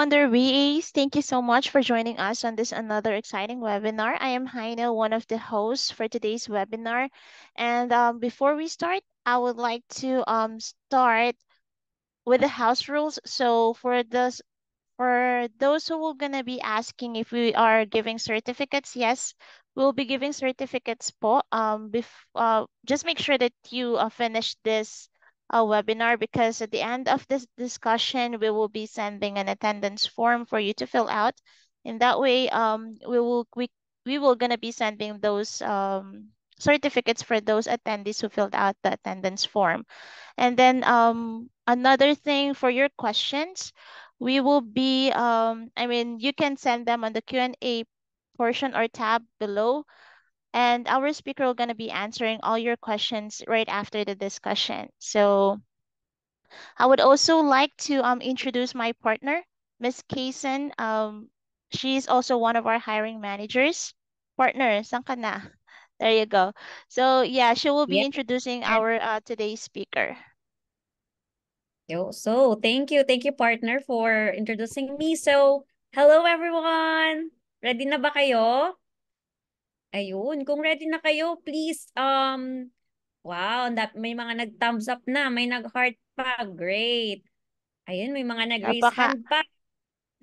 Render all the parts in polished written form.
Wonder VAs. Thank you so much for joining us on this another exciting webinar. I am Heine, one of the hosts for today's webinar. And before we start, I would like to start with the house rules. So for those who will gonna be asking if we are giving certificates, yes, we'll be giving certificates po. Just make sure that you finish this webinar because at the end of this discussion, we will be sending an attendance form for you to fill out. In that way, we will gonna be sending those certificates for those attendees who filled out the attendance form. And then another thing for your questions, we will be you can send them on the Q&A portion or tab below, and our speaker will gonna be answering all your questions right after the discussion. So I would also like to introduce my partner, Miss Kaysen. She's also one of our hiring managers. Partner, saan ka na? There you go. So yeah, she will be Yes. introducing our today's speaker. Thank you, partner, for introducing me. So, hello everyone. Ready na ba kayo? Ayun, kung ready na kayo, please, wow, may mga nag-thumbs up na, may nag-heart pa. Great. Ayun, may mga nag-raise Napaka hand pa.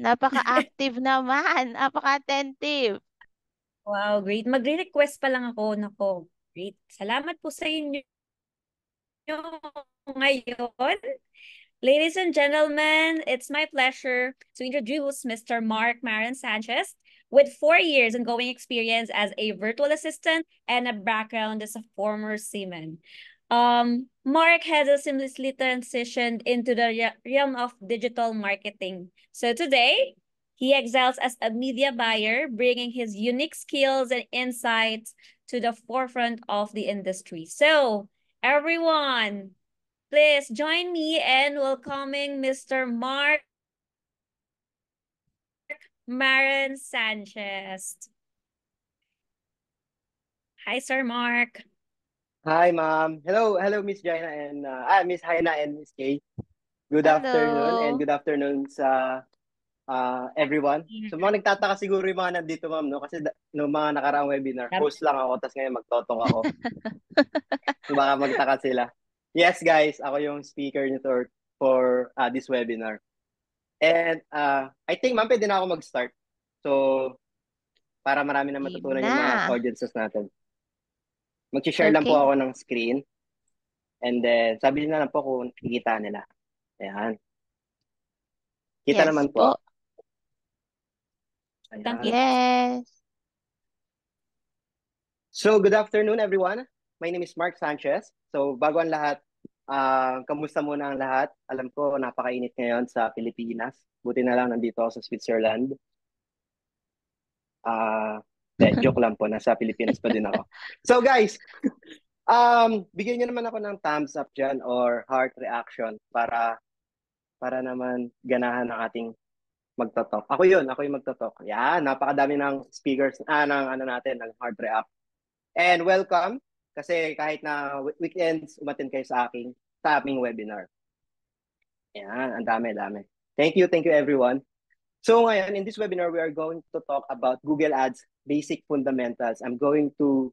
Napaka-active naman, napaka-attentive. Wow, great. Magre-request pa lang ako. Nako, great. Salamat po sa inyo ngayon. Ladies and gentlemen, it's my pleasure to introduce Mr. Mark Marin Sanchez. With 4 years ongoing experience as a virtual assistant and a background as a former seaman. Mark has a seamlessly transitioned into the realm of digital marketing. So today, he excels as a media buyer, bringing his unique skills and insights to the forefront of the industry. So, everyone, please join me in welcoming Mr. Mark Marin Sanchez. Hi, Sir Mark. Hi, ma'am. Hello, Miss Jaina and Miss Haina and Miss Kay. Good afternoon and Hello. good afternoon sa everyone. So mga nagtataka siguro yung mga nandito, ma'am, no? Kasi no mga nakaraang webinar, host lang ako, tapos ngayon magtotong ako. So baka magtaka sila. Yes, guys, ako yung speaker nito for this webinar. And I think, ma'am, pwede na ako mag-start. So para marami na Game matutunan yung mga na. audiences natin. Mag-share lang po Okay. ako ng screen. And then, sabi na lang po kung kikita nila. Ayan. Kita Yes naman po. po. Ayan. Kitang-kita. Yes. So, good afternoon, everyone. My name is Mark Sanchez. So, bago ang lahat, kamusta muna ang lahat? Alam ko, napakainit ngayon sa Pilipinas. Buti na lang nandito ako sa Switzerland. Joke lang po, nasa Pilipinas pa din ako. So, guys, bigyan niyo naman ako ng thumbs up dyan or heart reaction para naman ganahan ng ating magtotalk. Ako yung magtotalk. Yan, napakadami ng speakers, ng ano natin, ng heart react. And welcome, kasi kahit na weekends, umattend kayo sa aming webinar. Yan, ang dami. Thank you everyone. So ngayon, in this webinar, we are going to talk about Google Ads basic fundamentals. I'm going to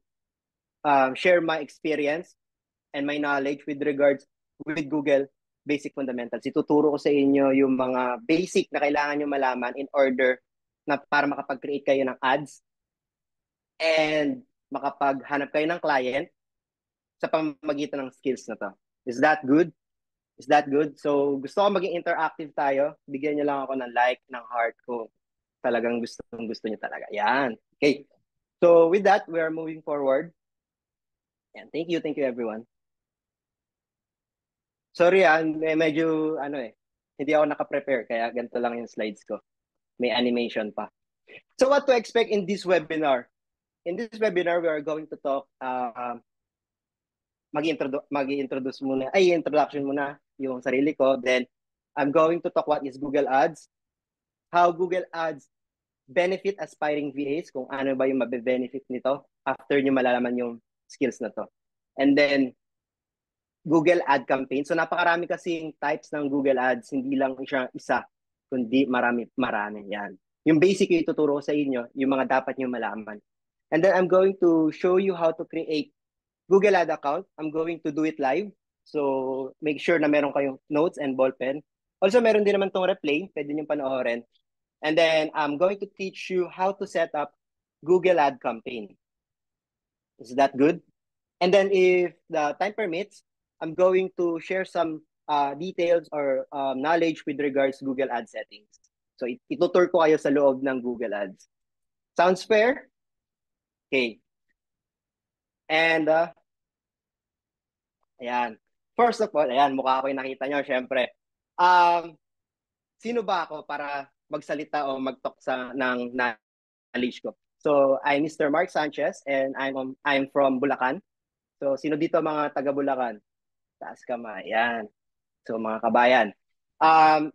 share my experience and my knowledge with regards with Google basic fundamentals. Ituturo ko sa inyo yung mga basic na kailangan nyo malaman in order na para makapag-create kayo ng ads and makapaghanap kayo ng client sa pamamagitan ng skills na to. Is that good? Is that good? So gusto ko maging interactive tayo. Bigyan nyo lang ako ng like, ng heart kung talagang gusto nyo talaga. Yan. Okay. So with that, we are moving forward. And thank you everyone. Sorry, medyo hindi ako naka-prepare kaya ganito lang yung slides ko. May animation pa. So what to expect in this webinar? In this webinar, we are going to talk introduction muna yung sarili ko. Then I'm going to talk what is Google Ads, how Google Ads benefit aspiring VAs, kung ano ba yung mabe-benefit nito after nyo malalaman yung skills na to. And then Google Ad Campaign. So napakarami kasing types ng Google Ads, hindi lang siya isa. kundi marami. Yan. Yung basic yung ituturo ko sa inyo, yung mga dapat nyo malaman. And then I'm going to show you how to create Google Ad account. I'm going to do it live. So make sure na meron kayong notes and ballpen. Also, meron din naman tong replay. Pwede nyo panoorin. And then I'm going to teach you how to set up Google Ad campaign. Is that good? And then if the time permits, I'm going to share some details or knowledge with regards to Google Ad settings. So itutur ko kayo sa loob ng Google Ads. Sounds fair? Okay. And ayan. First of all, ayan, mukha ko yung nakita nyo, syempre. Sino ba ako para magsalita o mag-talk ng knowledge ko? So, I'm Mr. Mark Sanchez and I'm from Bulacan. So, sino dito mga taga Bulacan? Taas kamay. Yan. So, mga kabayan.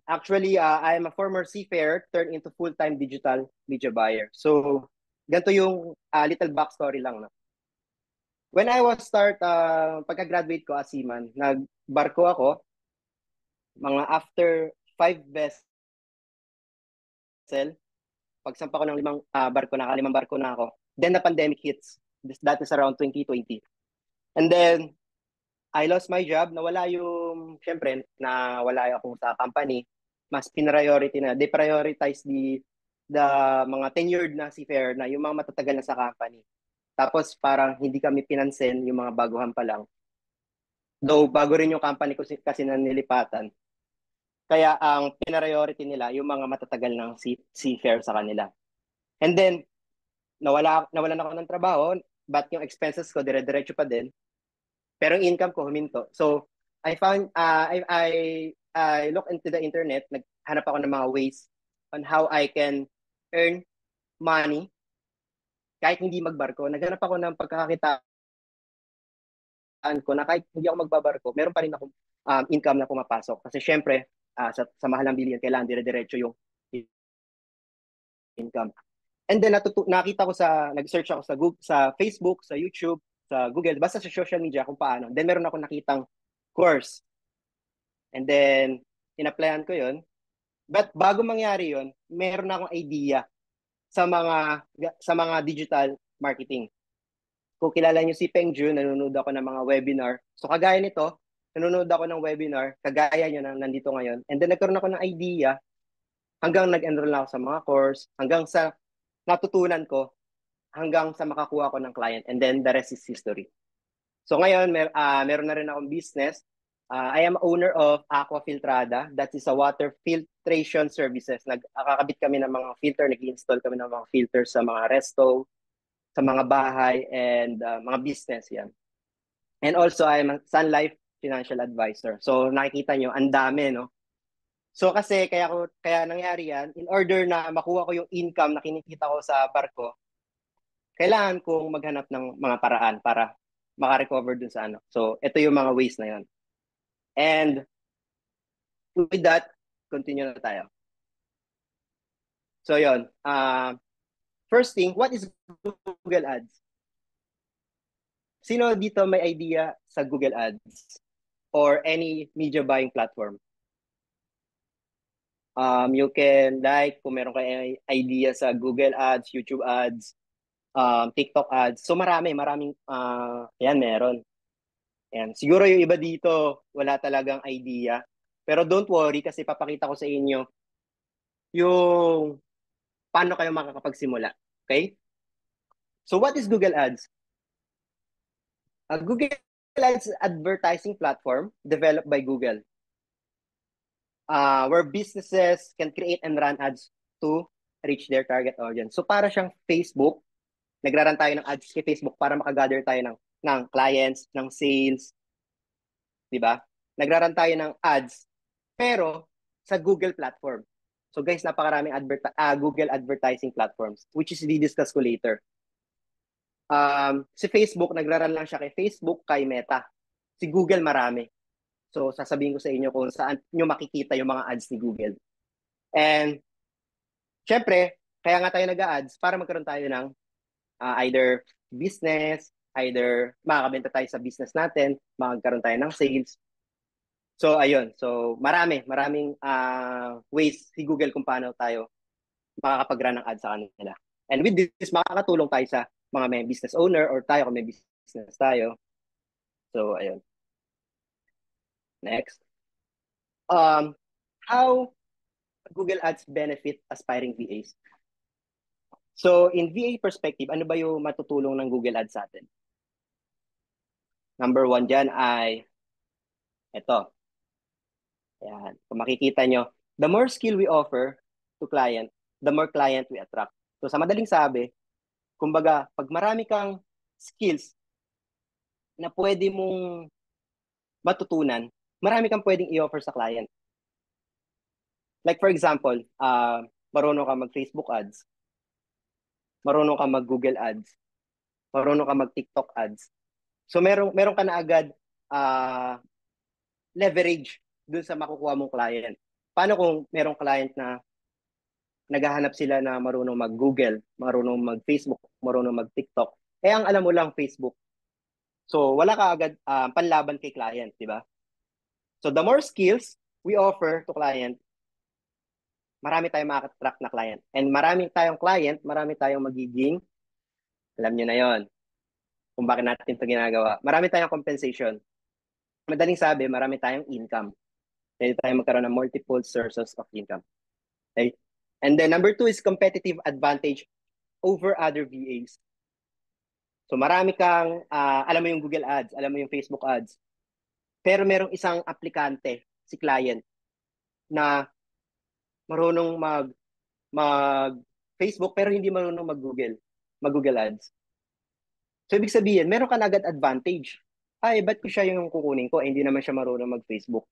Actually, I'm a former seafarer turned into full-time digital media buyer. So, ganito yung little backstory lang. No? When I was pagka-graduate ko as seaman, nagbarko ako, mga after 5 vessel, pagsampa ko ng 5 barko na, 5 barko na ako. Then the pandemic hits. That is around 2020. And then, I lost my job. Syempre, nawala ako sa company. Mas priority na. They prioritize the mga tenured na seafarer na yung mga matatagal na sa company. Tapos parang hindi kami pinansin yung mga baguhan pa lang. Though bago rin yung company ko kasi na nilipatan. Kaya ang priority nila yung mga matatagal ng seafarer sa kanila. And then, nawalan ako ng trabaho, but yung expenses ko dire-diretso pa din. Pero yung income ko huminto. So, I found, I look into the internet, naghanap ako ng mga ways on how I can earn money kahit hindi magbarko. Naghanap ako ng pagkakakitaan ko na kahit hindi ako magbabarko, meron pa rin akong income na pumapasok. Kasi syempre, sa mahal ng bilihan, kailangan dire-diretso yung income. And then nakita ko nag-search ako sa Google, sa Facebook, sa YouTube, sa Google, basta sa social media kung paano. Then meron ako nakitang course. And then in-applyan ko 'yon. But bago mangyari 'yon, meron akong idea sa mga digital marketing. Kung kilala niyo si Peng Ju, nanonood ako ng mga webinar. So kagaya nito, nanonood ako ng webinar, kagaya niyo na nandito ngayon. And then nagkaroon ako ng idea hanggang nag-enroll ako sa mga course, hanggang sa natutunan ko, hanggang sa makakuha ko ng client. And then the rest is history. So ngayon, meron na rin akong business. I am owner of Aqua Filtrada. That is a water filtration services. Nagkakabit kami ng mga filter, nag-install kami ng mga filters sa mga resto, sa mga bahay, and mga business yan. And also, I am a Sun Life Financial Advisor. So nakikita nyo, ang dami, no? So kasi kaya nangyari yan, in order na makuha ko yung income na kinikita ko sa barko, kailangan kong maghanap ng mga paraan para makarecover dun sa ano. So, ito yung mga ways na yun. And with that, continue na tayo. So, yun. First thing, what is Google Ads? Sino dito may idea sa Google Ads or any media buying platform? You can kung meron kayo idea sa Google Ads, YouTube Ads, TikTok ads. So maraming yan meron. Yan. Siguro yung iba dito wala talagang idea. Pero don't worry kasi papakita ko sa inyo yung paano kayo makakapagsimula. Okay? So what is Google Ads? Google Ads is advertising platform developed by Google. Where businesses can create and run ads to reach their target audience. So para siyang Facebook, nagraran tayo ng ads kay Facebook para makagather tayo ng clients, ng sales. Di ba? Nagraran tayo ng ads, pero sa Google platform. So guys, napakaraming Google advertising platforms, which is di-discuss ko later. Si Facebook, nagraran lang siya kay Facebook, kay Meta. Si Google, marami. So sasabihin ko sa inyo kung saan nyo makikita yung mga ads ni Google. And syempre, kaya nga tayo nag-ads para magkaroon tayo ng either business, either makakabenta tayo sa business natin, magkaroon tayo ng sales. So, ayun. So, maraming ways si Google kung paano tayo makakapag-run ng ads sa kanila. And with this, makakatulong tayo sa mga may business owner or tayo kung may business tayo. So, ayun. Next. How Google Ads benefit aspiring VAs? So, in VA perspective, ano ba yung matutulong ng Google Ads sa atin? Number one dyan ay ito. Ayan. Kung makikita nyo, the more skill we offer to client, the more client we attract. So, sa madaling sabi, kumbaga, pag marami kang skills na pwede mong matutunan, marami kang pwedeng i-offer sa client. Like for example, marunong ka mag-Facebook ads, marunong ka mag-Google ads, marunong ka mag-TikTok ads. So meron ka na agad leverage dun sa makukuha mong client. Paano kung merong client na naghahanap sila na marunong mag-Google, marunong mag-Facebook, marunong mag-TikTok? Eh ang alam mo lang Facebook. So wala ka agad panlaban kay client, di ba? So the more skills we offer to client, marami tayong makaka-track na client. And marami tayong client, marami tayong magiging, alam nyo na yon kung bakit natin ito ginagawa. Marami tayong compensation. Madaling sabi, marami tayong income. Pwede tayo magkaroon ng multiple sources of income. Okay? And then number two is competitive advantage over other VAs. So marami kang, alam mo yung Google Ads, alam mo yung Facebook Ads, pero merong isang aplikante, si client, na marunong mag Facebook pero hindi marunong mag-Google Ads. So ibig sabihin, meron ka na agad advantage. Ay, ba't ko siya yung kukunin ko? Eh, hindi naman siya marunong mag-Facebook.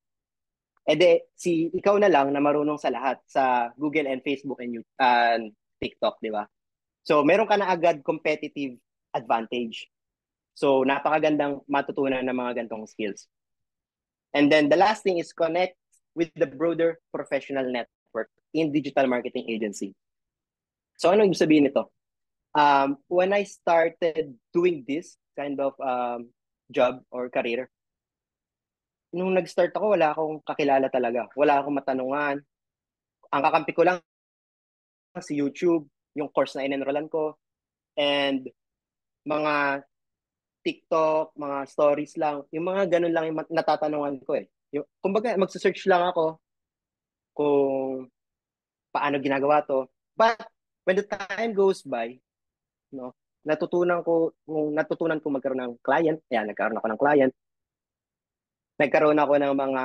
Eh de, ikaw na lang na marunong sa lahat, sa Google and Facebook and TikTok, di ba? So meron ka na agad competitive advantage. So napakagandang matutunan ng mga gantong skills. And then the last thing is connect with the broader professional network in digital marketing agency. So ano ibig sabihin nito? When I started doing this kind of job or career, nung nag-start ako, wala akong kakilala talaga. Wala akong matanungan. Ang kakampi ko lang si YouTube, yung course na in-enrollan ko, and mga TikTok, mga stories lang. Yung mga ganun lang yung natatanungan ko eh. Kumbaga, magsa-search lang ako kung paano ginagawa to. But when the time goes by, no, natutunan ko magkaroon ng client. Yan, nagkaroon ako ng client. Nagkaroon ako ng mga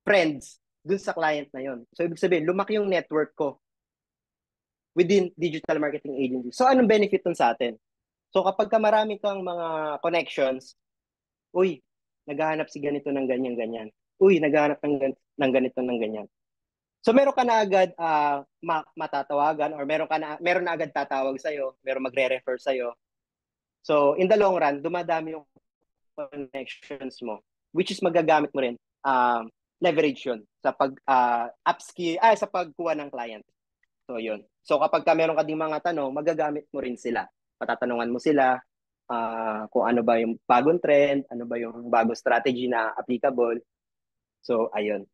friends dun sa client na yon. So, ibig sabihin, lumaki yung network ko within digital marketing agency. So, anong benefit nun sa atin? So, kapag ka marami kang mga connections, uy, naghahanap si ganito ng ganyan-ganyan. Uy, naghahanap ng ganito ng ganyan. So, meron ka na agad matatawagan or meron na agad tatawag sa'yo, meron magre-refer sa'yo. So, in the long run, dumadami yung connections mo, which is magagamit mo rin leverage yun sa sa pagkuha ng client. So, yun. So, kapag meron ka ding mga tanong, magagamit mo rin sila. Patatanungan mo sila kung ano ba yung bagong trend, ano ba yung bagong strategy na applicable. So, ayun.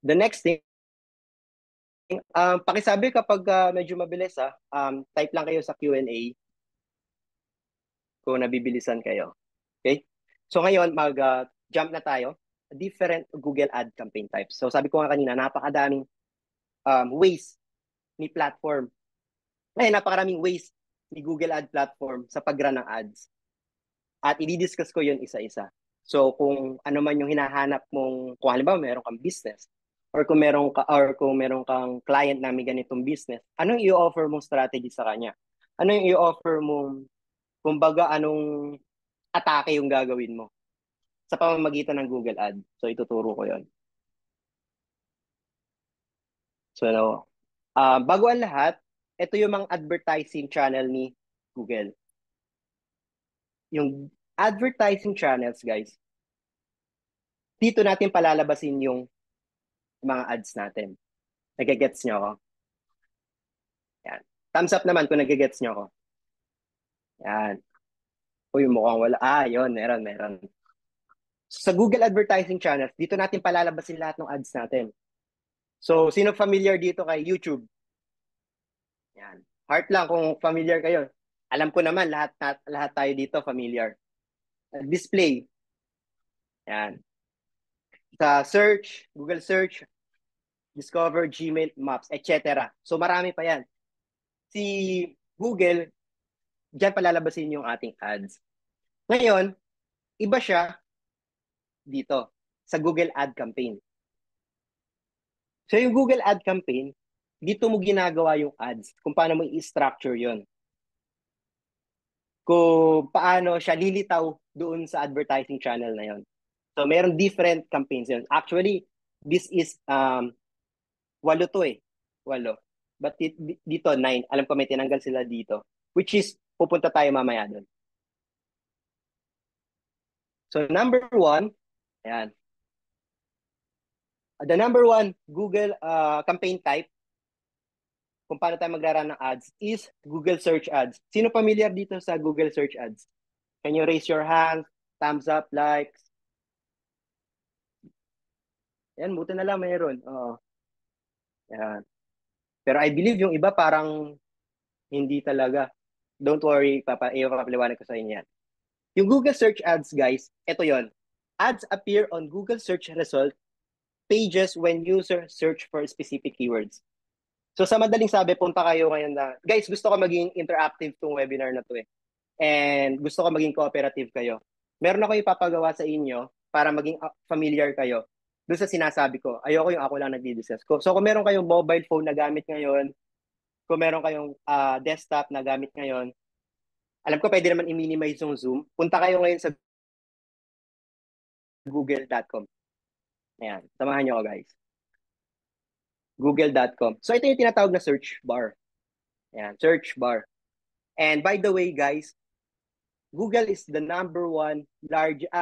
The next thing, pakisabi kapag medyo mabilis type lang kayo sa Q&A kung nabibilisan kayo. Okay? So ngayon, mag-jump na tayo. Different Google ad campaign types. So sabi ko nga kanina, napakaraming ways ni platform. Napakaraming ways ni Google ad platform sa pag-run ng ads. At i-discuss ko yun isa-isa. So kung ano man yung hinahanap mong, kung halimbawa meron kang business, or kung meron kang client na may ganitong business, anong i-offer mong strategy sa kanya? Ano yung i-offer mong, kumbaga, anong atake yung gagawin mo sa pamamagitan ng Google Ad. So, ituturo ko yon. So, bago ang lahat, ito yung mga advertising channel ni Google. Yung advertising channels, guys, dito natin palalabasin yung mga ads natin. Nagigets nyo ako? Yan. Thumbs up naman kung nagigets nyo ako. Yan. Uy, mukhang wala. Yun, meron. Sa Google Advertising Channels, dito natin palalabasin lahat ng ads natin. So, sino familiar dito kay YouTube? Yan. Heart lang kung familiar kayo. Alam ko naman, lahat tayo dito familiar. Display. Yan. Sa search, Google Search, Discover, Gmail, Maps, etc. So, marami pa yan. Si Google, diyan palalabasin yung ating ads. Ngayon, iba siya dito sa Google Ad Campaign. So yung Google Ad Campaign, dito mo ginagawa yung ads, kung paano mo i-structure yon, kung paano siya lilitaw doon sa advertising channel na yon. So mayroong different campaigns yun. Actually, this is 8 to eh. 8. But dito 9. Alam ko may tinanggal sila dito. Which is, pupunta tayo mamaya doon. So number 1, ayan. The number 1 Google campaign type, kung paano tayo magra-run ng ads, is Google Search Ads. Sino familiar dito sa Google Search Ads? Can you raise your hand? Thumbs up, likes? Yan, buti na lang mayroon. Oo. Yan. Pero I believe yung iba parang hindi talaga. Don't worry, papaliwanag ko sa inyo yan. Yung Google Search Ads, guys, ito yon. Ads appear on Google Search Result pages when user search for specific keywords. So sa madaling sabi, punta kayo ngayon na, guys, gusto ko maging interactive tong webinar na to eh. And gusto ko maging cooperative kayo. Meron ako ipapagawa sa inyo para maging familiar kayo doon sa sinasabi ko. Ayoko yung ako lang nagdi-discuss ko. So kung meron kayong mobile phone na gamit ngayon, kung meron kayong desktop na gamit ngayon, alam ko pwede naman i-minimize yung Zoom. Punta kayo ngayon sa google.com. Ayan, samahan nyo ako guys. Google.com. So ito yung tinatawag na search bar. Ayan, search bar. And by the way, guys, Google is the number one largest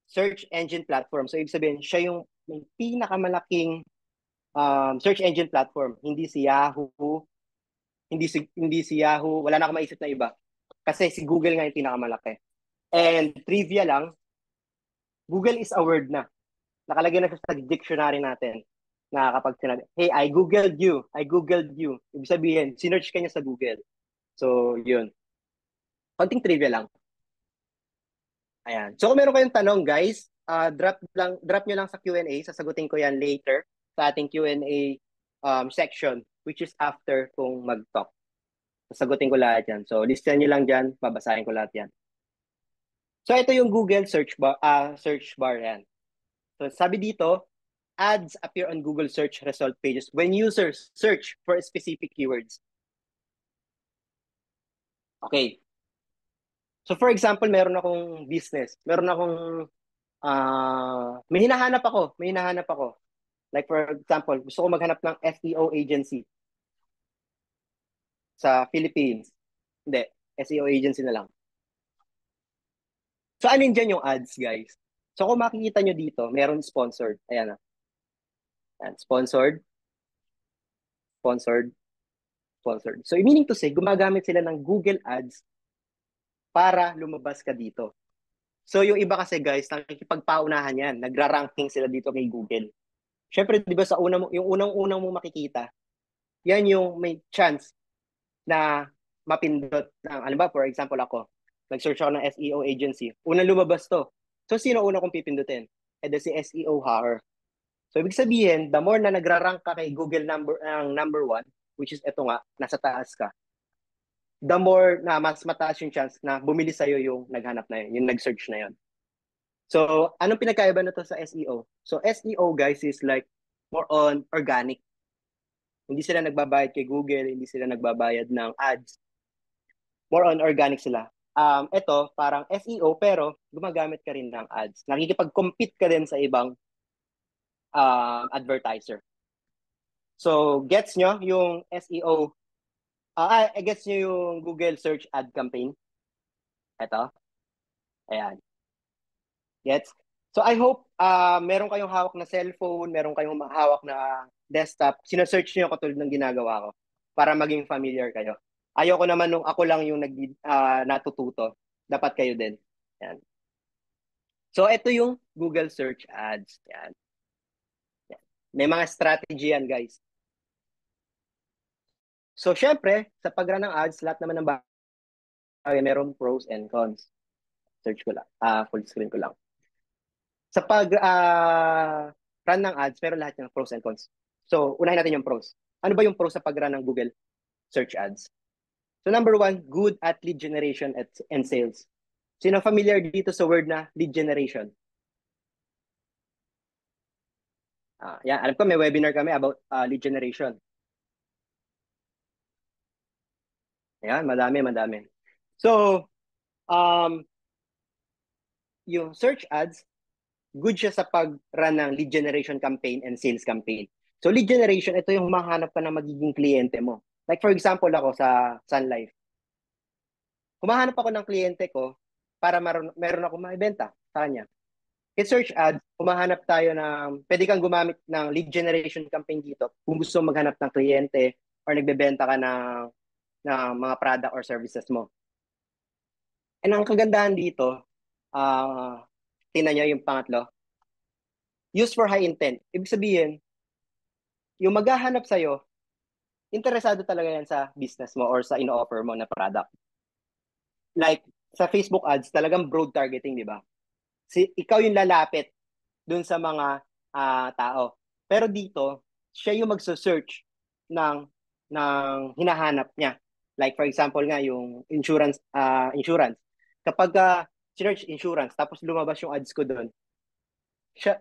search engine platform. So ibig sabihin, siya yung may pinakamalaking search engine platform. Hindi si Yahoo, hindi si Yahoo, wala na akong maisip na iba. Kasi si Google nga yung pinakamalaki. And trivia lang, Google is a word na. Nakalagay na siya sa dictionary natin na kapag sinabi, hey, I Googled you. Ibig sabihin, sinearch ka niya sa Google. So, yun. Konting trivia lang. Ayan. So, kung meron kayong tanong, guys, drop nyo lang sa Q&A. Sasagutin ko yan later sa ating Q&A section, which is after kung mag-talk. Sasagutin ko lahat yan. So, listan nyo lang dyan. Babasahin ko lahat yan. So, ito yung Google search bar yan. So, sabi dito, ads appear on Google search result pages when users search for specific keywords. Okay. So, for example, meron akong business. Meron akong, may hinahanap ako. Like, for example, gusto ko maghanap ng SEO agency sa Philippines. Hindi, SEO agency na lang. So, alin dyan yung ads, guys? So, kung makikita nyo dito, meron sponsored. Ayan na. Ayan, sponsored. So, meaning to say, gumagamit sila ng Google Ads para lumabas ka dito. So, yung iba kasi, guys, nakikipagpaunahan yan. Nagra-ranking sila dito kay Google. Siyempre, di ba, yung unang-unang mong makikita, yan yung may chance na mapindot ng, alam ba, for example ako, nag-search ako ng SEO agency. Unang lumabas to. So, sino una kong pipindutin? Si SEO Horror. So, ibig sabihin, the more na nagra-rank ka kay Google number 1, which is ito nga, nasa taas ka, the more na mas mataas yung chance na bumili sa'yo yung naghanap na yun, yung nag-search na yun. So, anong pinagkaiba na to sa SEO? So, SEO, guys, is like more on organic. Hindi sila nagbabayad kay Google, hindi sila nagbabayad ng ads. More on organic sila. Ito, parang SEO, pero gumagamit ka rin ng ads. Nakikipag-compete ka din sa ibang advertiser. So, gets nyo yung SEO? Gets nyo yung Google Search Ad Campaign? Ito. Ayan. Gets? So, I hope meron kayong hawak na cellphone, meron kayong hawak na desktop. Sinesearch nyo katulad ng ginagawa ko para maging familiar kayo. Ayoko naman nung ako lang yung natututo. Dapat kayo din. Yan. So, ito yung Google Search Ads. Yan. Yan. May mga strategy yan, guys. So, syempre, sa pag-run ng ads, lahat naman ng bagay, merong pros and cons. Search ko lang. Full screen ko lang. Sa pag-run ng ads, meron lahat ng pros and cons. So, unahin natin yung pros. Ano ba yung pros sa pag-run ng Google Search Ads? So, number one, good at lead generation and sales. Sino familiar dito sa word na lead generation? Yan, alam ko may webinar kami about lead generation. Ayan, madami. So, yung search ads, good siya sa pag-run ng lead generation campaign and sales campaign. So, lead generation, ito yung humahanap ka ng magiging kliyente mo. Like for example, ako sa Sun Life. Humahanap ako ng kliyente ko para meron ako maibenta sa kanya. In search ads, humahanap tayo ng, pwede kang gumamit ng lead generation campaign dito kung gusto maghanap ng kliyente or nagbebenta ka ng mga product or services mo. And ang kagandahan dito, tingnan nyo yung pangatlo, use for high intent. Ibig sabihin, yung maghahanap sa'yo, interesado talaga yan sa business mo or sa ino-offer mo na product. Like, sa Facebook ads, talagang broad targeting, di ba? Ikaw yung lalapit dun sa mga tao. Pero dito, siya yung magso-search ng hinahanap niya. Like for example nga, yung insurance. Kapag search insurance, tapos lumabas yung ads ko doon,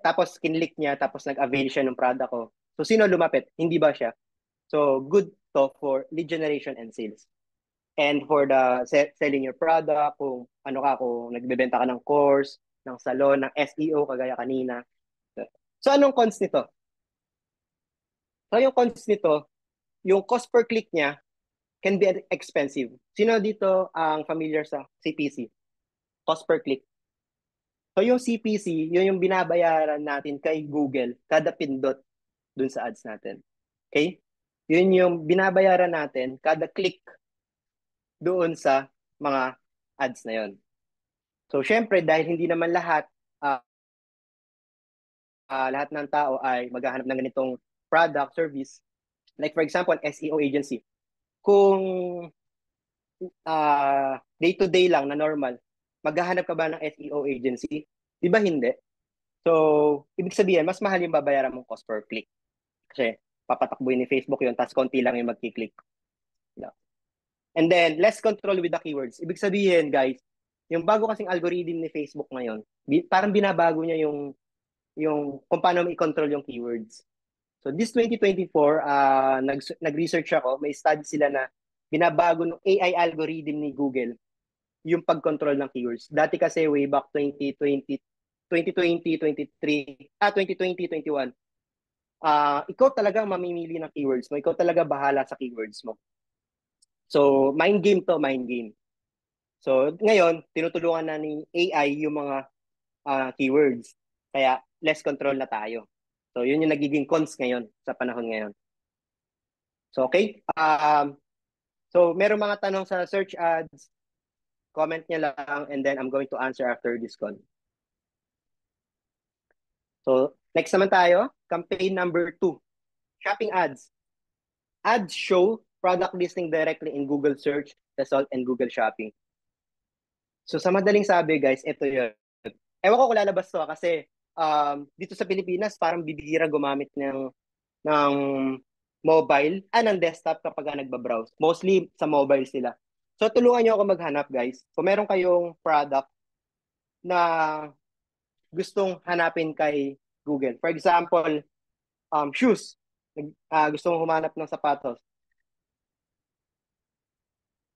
tapos kinlik niya, tapos nag-avail siya ng product ko. So, sino lumapit? Hindi ba siya? So, good to for lead generation and sales. And for the selling your product, kung kung nagbebenta ka ng course, ng salon, ng SEO, kagaya kanina. So, anong cons nito? So, yung cons nito, yung cost per click niya can be expensive. Sino dito ang familiar sa CPC? Cost per click. So, yung CPC, yun yung binabayaran natin kay Google kada pindot dun sa ads natin. Okay? Yun yung binabayaran natin kada click doon sa mga ads na yun. So, syempre, dahil hindi naman lahat ng tao ay maghahanap ng ganitong product, service. Like for example, SEO agency. Kung day-to-day lang na normal, maghahanap ka ba ng SEO agency? Di ba hindi? So, ibig sabihin, mas mahal yung babayaran mong cost per click. Kasi papatakbuhin ni Facebook yun, tapos konti lang yung magkiklik. And then, less control with the keywords. Ibig sabihin, guys, yung bago kasing algorithm ni Facebook ngayon, parang binabago niya yung kung paano i-control yung keywords. So this 2024, nag-research ako, may study sila na binabago ng AI algorithm ni Google yung pag-control ng keywords. Dati kasi way back 2020, 2021, ikaw talaga mamimili ng keywords mo. Ikaw talaga bahala sa keywords mo. So, mind game to, mind game. So, ngayon, tinutulungan na ni AI yung mga keywords. Kaya, less control na tayo. So, yun yung nagiging cons ngayon sa panahon ngayon. So, okay. So, meron mga tanong sa search ads. Comment niya lang and then I'm going to answer after this call. So, next naman tayo. Campaign number 2. Shopping ads. Ads show product listing directly in Google Search Result and Google Shopping. So, sa madaling sabi, guys, ito yun. Ewan ko kung lalabas to kasi dito sa Pilipinas, parang bibihira gumamit ng mobile, ng desktop kapag nagbabrowse. Mostly sa mobile sila. So, tulungan nyo ako maghanap, guys. Kung meron kayong product na gustong hanapin kay Google. For example, shoes. Gustong humanap ng sapatos.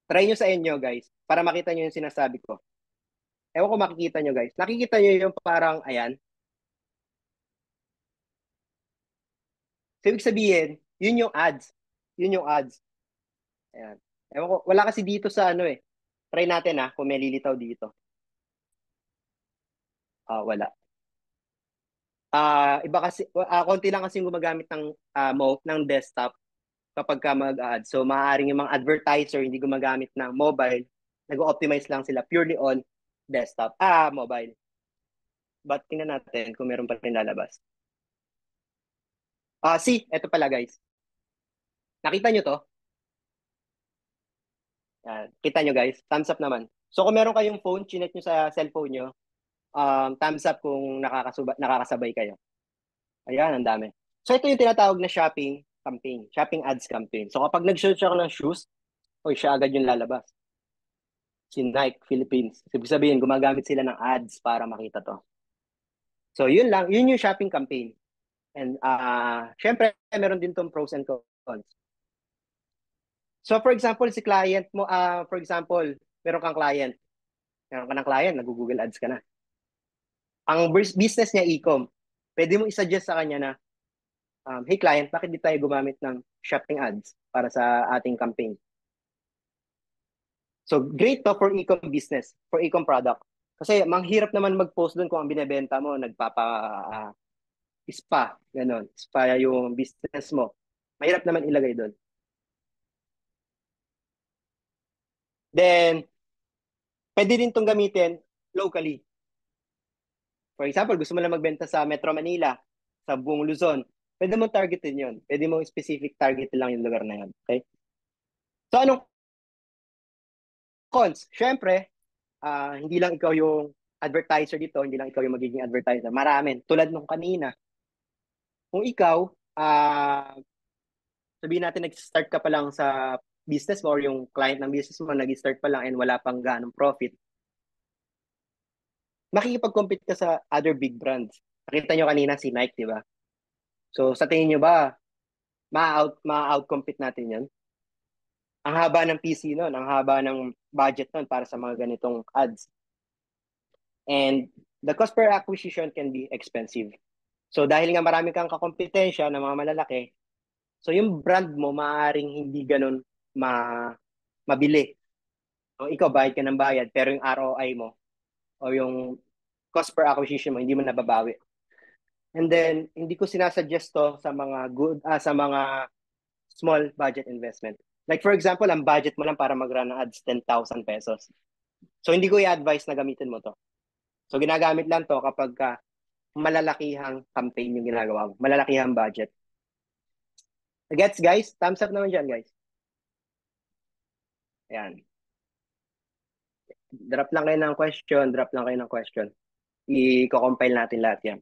Try nyo sa inyo, guys, para makita nyo yung sinasabi ko. Ewan ko makikita nyo, guys. Nakikita nyo yung parang, ayan. So, ibig sabihin, yun yung ads. Yun yung ads. Ayan. Ewan ko, wala kasi dito sa Try natin kung may lilitaw dito. Wala. Iba kasi, konti lang kasi gumagamit ng desktop kapag ka mag-ads. So, maaaring yung mga advertiser hindi gumagamit ng mobile, nag-optimize lang sila purely on Desktop. Mobile. But tingnan natin kung meron pa rin lalabas. Eto pala guys. Nakita nyo to? Yan. Kita nyo guys? Thumbs up naman. So kung meron kayong phone, chinek nyo sa cellphone nyo, thumbs up kung nakakasabay kayo. Ayan, ang dami. So ito yung tinatawag na shopping campaign, shopping ads campaign. So kapag nag-search ako ng shoes, siya agad yung lalabas. Si Nike Philippines. Ibig sabihin, gumagamit sila ng ads para makita to. So yun lang, yun yung shopping campaign. And syempre, meron din tong pros and cons. So for example, si client mo, for example, meron ka ng client, nag-Google ads ka na. Ang business niya e-com, pwede mo i-suggest sa kanya na, hey client, bakit di tayo gumamit ng shopping ads para sa ating campaign? So great to for e-com business, for e-com product. Kasi manghirap naman mag-post doon kung ang binebenta mo, spa, ganon. Spa yung business mo. Mahirap naman ilagay doon. Then, pwede din itong gamitin locally. For example, gusto mo lang magbenta sa Metro Manila, sa buong Luzon, pwede mong targetin yun. Pwede mong specific target lang yung lugar na yun. Okay? So, anong cons? Syempre, hindi lang ikaw yung advertiser dito, hindi lang ikaw yung magiging advertiser. Marami. Tulad nung kanina. Kung ikaw, sabihin natin nag-start ka pa lang sa business mo or yung client ng business mo nag-start pa lang and wala pang ganong profit, makikipag-compete ka sa other big brands. Nakita nyo kanina si Nike, di ba? So, sa tingin nyo ba, ma-out-compete natin yan? Ang haba ng PC nun, ang haba ng budget nun para sa mga ganitong ads. And the cost per acquisition can be expensive. So, dahil nga marami kang kakompetensya ng mga malalaki, so yung brand mo maaaring hindi ganun mabili. So, ikaw bayad ka ng bayad, pero yung ROI mo o yung cost per acquisition mo, hindi mo nababawi. And then, hindi ko sinasuggest to sa mga sa mga small budget investment. Like for example, ang budget mo lang para mag-run ng ads, 10,000 pesos. So, hindi ko i-advise na gamitin mo to. So, ginagamit lang to kapag malalakihang campaign yung ginagawa mo. Malalakihang budget. Gets, guys? Thumbs up naman dyan, guys. Ayan. Drop lang kayo ng question. I-compile natin lahat yan.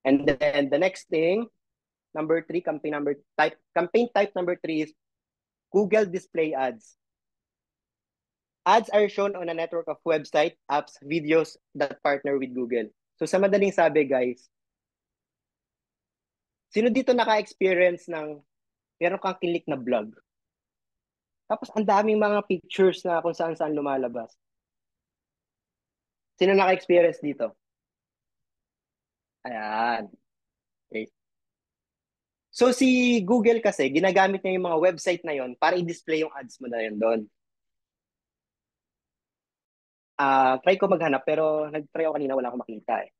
And then the next thing, campaign type number 3 is Google display ads. Ads are shown on a network of website, apps, videos that partner with Google. So sa madaling sabi guys, sino dito naka-experience ng meron kang click na vlog? Tapos ang daming mga pictures na kung saan-saan lumalabas. Sino naka-experience dito? Ayan. Okay. So si Google kasi, ginagamit niya yung mga website na yon para i-display yung ads mo na yun doon. Try ko maghanap pero nag-try ako kanina, wala akong makita eh.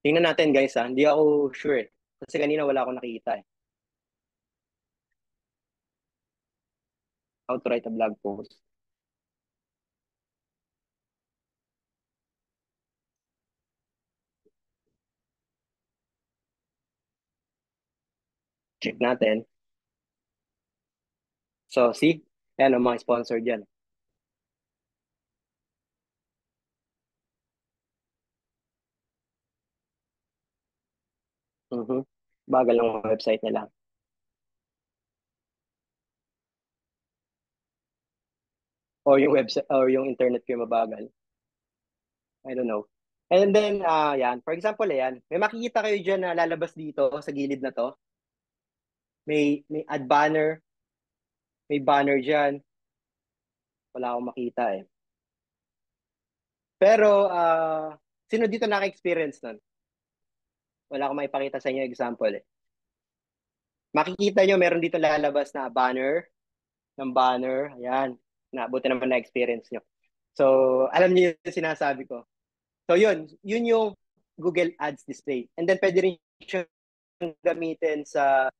Tingnan natin guys ha, hindi ako sure eh. Kasi kanina wala akong nakita eh. How to write a blog post. Check natin. So see, ayan ang mga sponsor dyan. Bagal lang ang website nila. Or yung website or yung internet ko yung mabagal. I don't know. And then yan, for example, ayan, may makikita kayo diyan na lalabas dito sa gilid na to. May ad banner. May banner diyan. Wala akong makita eh. Pero sino dito naka-experience nun? Wala akong maipakita sa inyo example eh. Makikita nyo, meron dito lalabas na banner. Ayan. Buti naman na-experience nyo. So, alam niyo yung sinasabi ko. So, yun yung Google Ads display. And then, pwede rin siya gamitin sa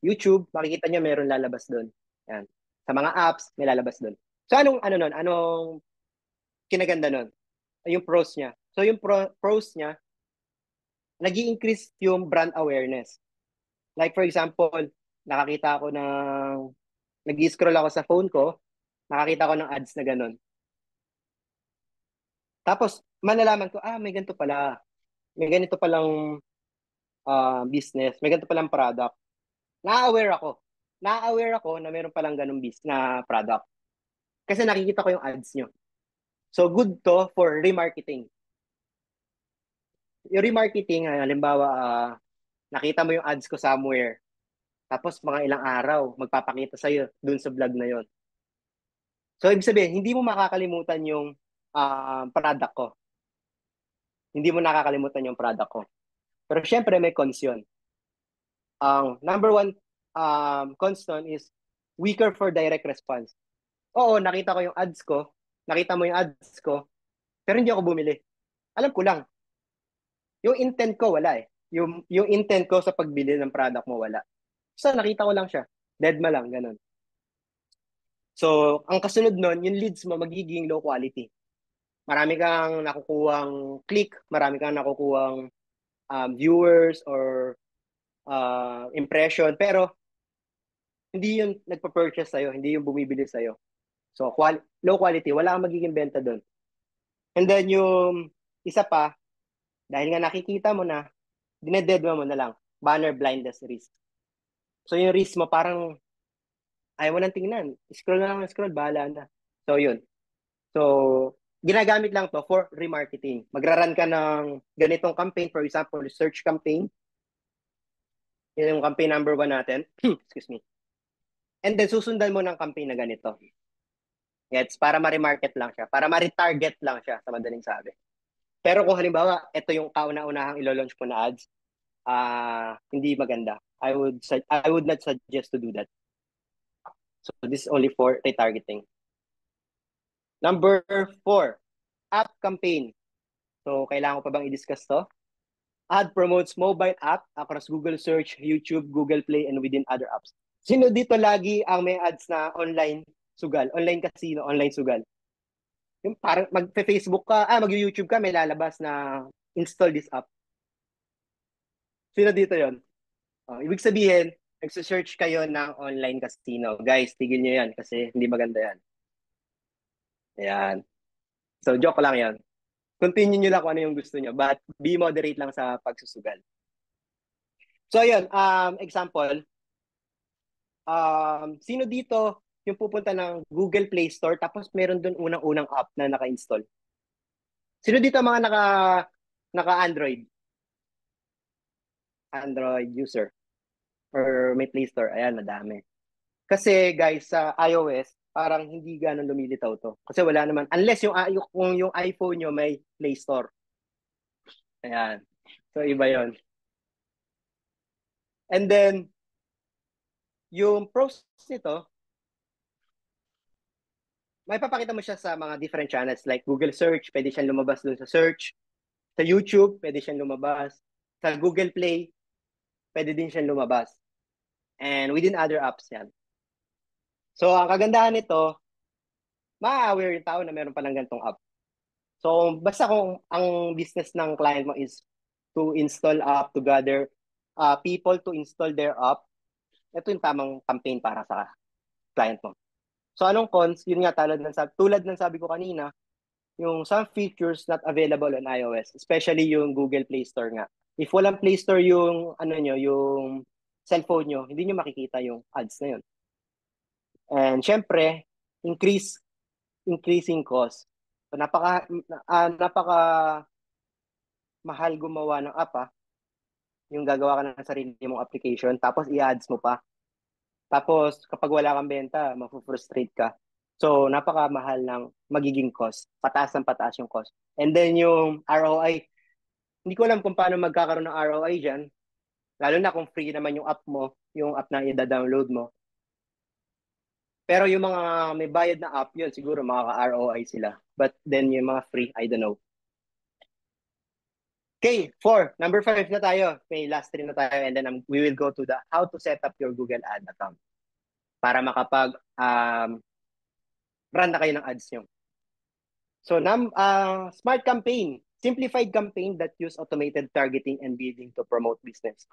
YouTube, makikita nyo meron lalabas doon. Yan. Sa mga apps, may lalabas doon. So anong kinaganda nun? Yung pros niya. So yung pros niya, nag-i-increase yung brand awareness. Like for example, nakakita ako nag-scroll ako sa phone ko, nakakita ko ng ads na ganun. Tapos, malalaman ko, may ganito pala. May ganito palang business. May ganito palang product. Na-aware ako. Na-aware ako na meron palang ganung na product. Kasi nakikita ko yung ads nyo. So, good to for remarketing. Yung remarketing, halimbawa, nakita mo yung ads ko somewhere. Tapos, mga ilang araw, magpapakita sa'yo dun sa vlog na yon. So, ibig sabihin, hindi mo makakalimutan yung product ko. Hindi mo nakakalimutan yung product ko. Pero syempre, may cons yun. Ang number one cons nun is weaker for direct response. Oo, nakita ko yung ads ko. Nakita mo yung ads ko. Pero hindi ako bumili. Alam ko lang. Yung intent ko, wala eh. Yung intent ko sa pagbili ng product mo, wala. So, nakita ko lang siya. Deadma lang, ganun. So, ang kasunod nun, yung leads mo magiging low quality. Marami kang nakukuhang click, marami kang nakukuhang viewers or impression, pero hindi yung nagpa-purchase sa'yo, hindi yung bumibili sa'yo. So, low quality, wala kang magiging benta doon. And then yung isa pa, dahil nga nakikita mo na, dinededma mo na lang, banner blindness risk. So, yung risk mo parang, ayaw mo nang tingnan. Scroll na lang ng scroll, bahala na. So, yun. So, ginagamit lang to for remarketing. Magra-run ka ng ganitong campaign, for example, search campaign. Yun yung campaign number 1 natin. Excuse me. And then, susundan mo ng campaign na ganito. Yes, para ma-remarket lang siya. Para ma-retarget lang siya, sa madaling sabi. Pero kung halimbawa, ito yung kauna-unahang ilo-launch mo na ads, hindi maganda. I would not suggest to do that. So, this is only for retargeting. Number 4, app campaign. So, kailangan ko pa bang i-discuss to? Ad promotes mobile app across Google Search, YouTube, Google Play, and within other apps. Sino dito lagi ang may ads na online sugal? Online casino, online sugal. Yung parang mag-Facebook ka, mag-YouTube ka, may lalabas na install this app. Sino dito yon? Ibig sabihin, nagsa-search kayo ng online casino. Guys, tigil nyo yan kasi hindi maganda yan. Ayan. So, joke lang yan. Continue nyo lang kung ano yung gusto nyo, but be moderate lang sa pagsusugal. So, ayun, example, sino dito yung pupunta ng Google Play Store tapos meron doon unang-unang app na naka-install? Sino dito mga naka-Android? Android user or may Play Store? Ayan, madami. Kasi guys, sa iOS, parang hindi ganun lumilitaw to. Kasi wala naman, unless kung yung iPhone nyo may Play Store. Ayan. So, iba yon. And then, yung pros nito, may papakita mo siya sa mga different channels like Google Search, pwede siyang lumabas doon sa search. Sa YouTube, pwede siyang lumabas. Sa Google Play, pwede din siyang lumabas. And within other apps yan. So, ang kagandahan nito, ma-aware yung tao na meron palang ganitong app. So, basta kung ang business ng client mo is to install app, to gather people to install their app, ito yung tamang campaign para sa client mo. So, anong cons? Yun nga, tulad ng sabi ko kanina, yung some features not available on iOS, especially yung Google Play Store nga. If walang Play Store yung yung cellphone nyo, hindi nyo makikita yung ads na yun. And syempre, increasing cost. So, napaka mahal gumawa ng app yung gagawa ka ng sarili mong application, tapos i-ads mo pa. Tapos, kapag wala kang benta, mafu-frustrate ka. So, napakamahal ng magiging cost. Pataas ng pataas yung cost. And then yung ROI, hindi ko alam kung paano magkakaroon ng ROI dyan. Lalo na kung free naman yung app mo, yung app na i-download mo. Pero yung mga may bayad na app, yun siguro makaka-ROI sila. But then yung mga free, I don't know. Okay, number 5 na tayo. May last 3 na tayo and then we will go to the how to set up your Google Ad account para makapag run na kayo ng ads nyo. So, smart campaign, simplified campaign that use automated targeting and bidding to promote business.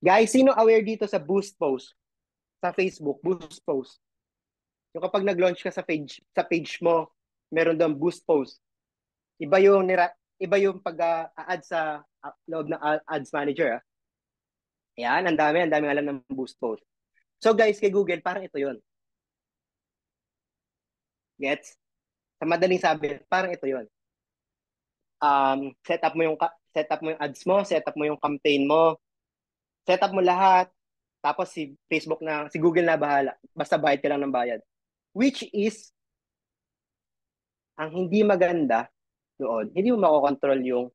Guys, sino aware dito sa Boost Post? Sa Facebook, Boost Post. Yung kapag nag-launch ka sa page mo, meron doon Boost Post. Iba yung pag-add sa loob ng Ads Manager. Yan, ang dami alam ng Boost Post. So guys, kay Google, parang ito yun. Gets? Sa madaling sabi, parang ito yun. Set up mo yung ads mo, set up mo yung campaign mo, set up mo lahat, tapos si Google na bahala. Basta bayad ka lang ng bayad. Which is, ang hindi maganda doon, hindi mo makokontrol yung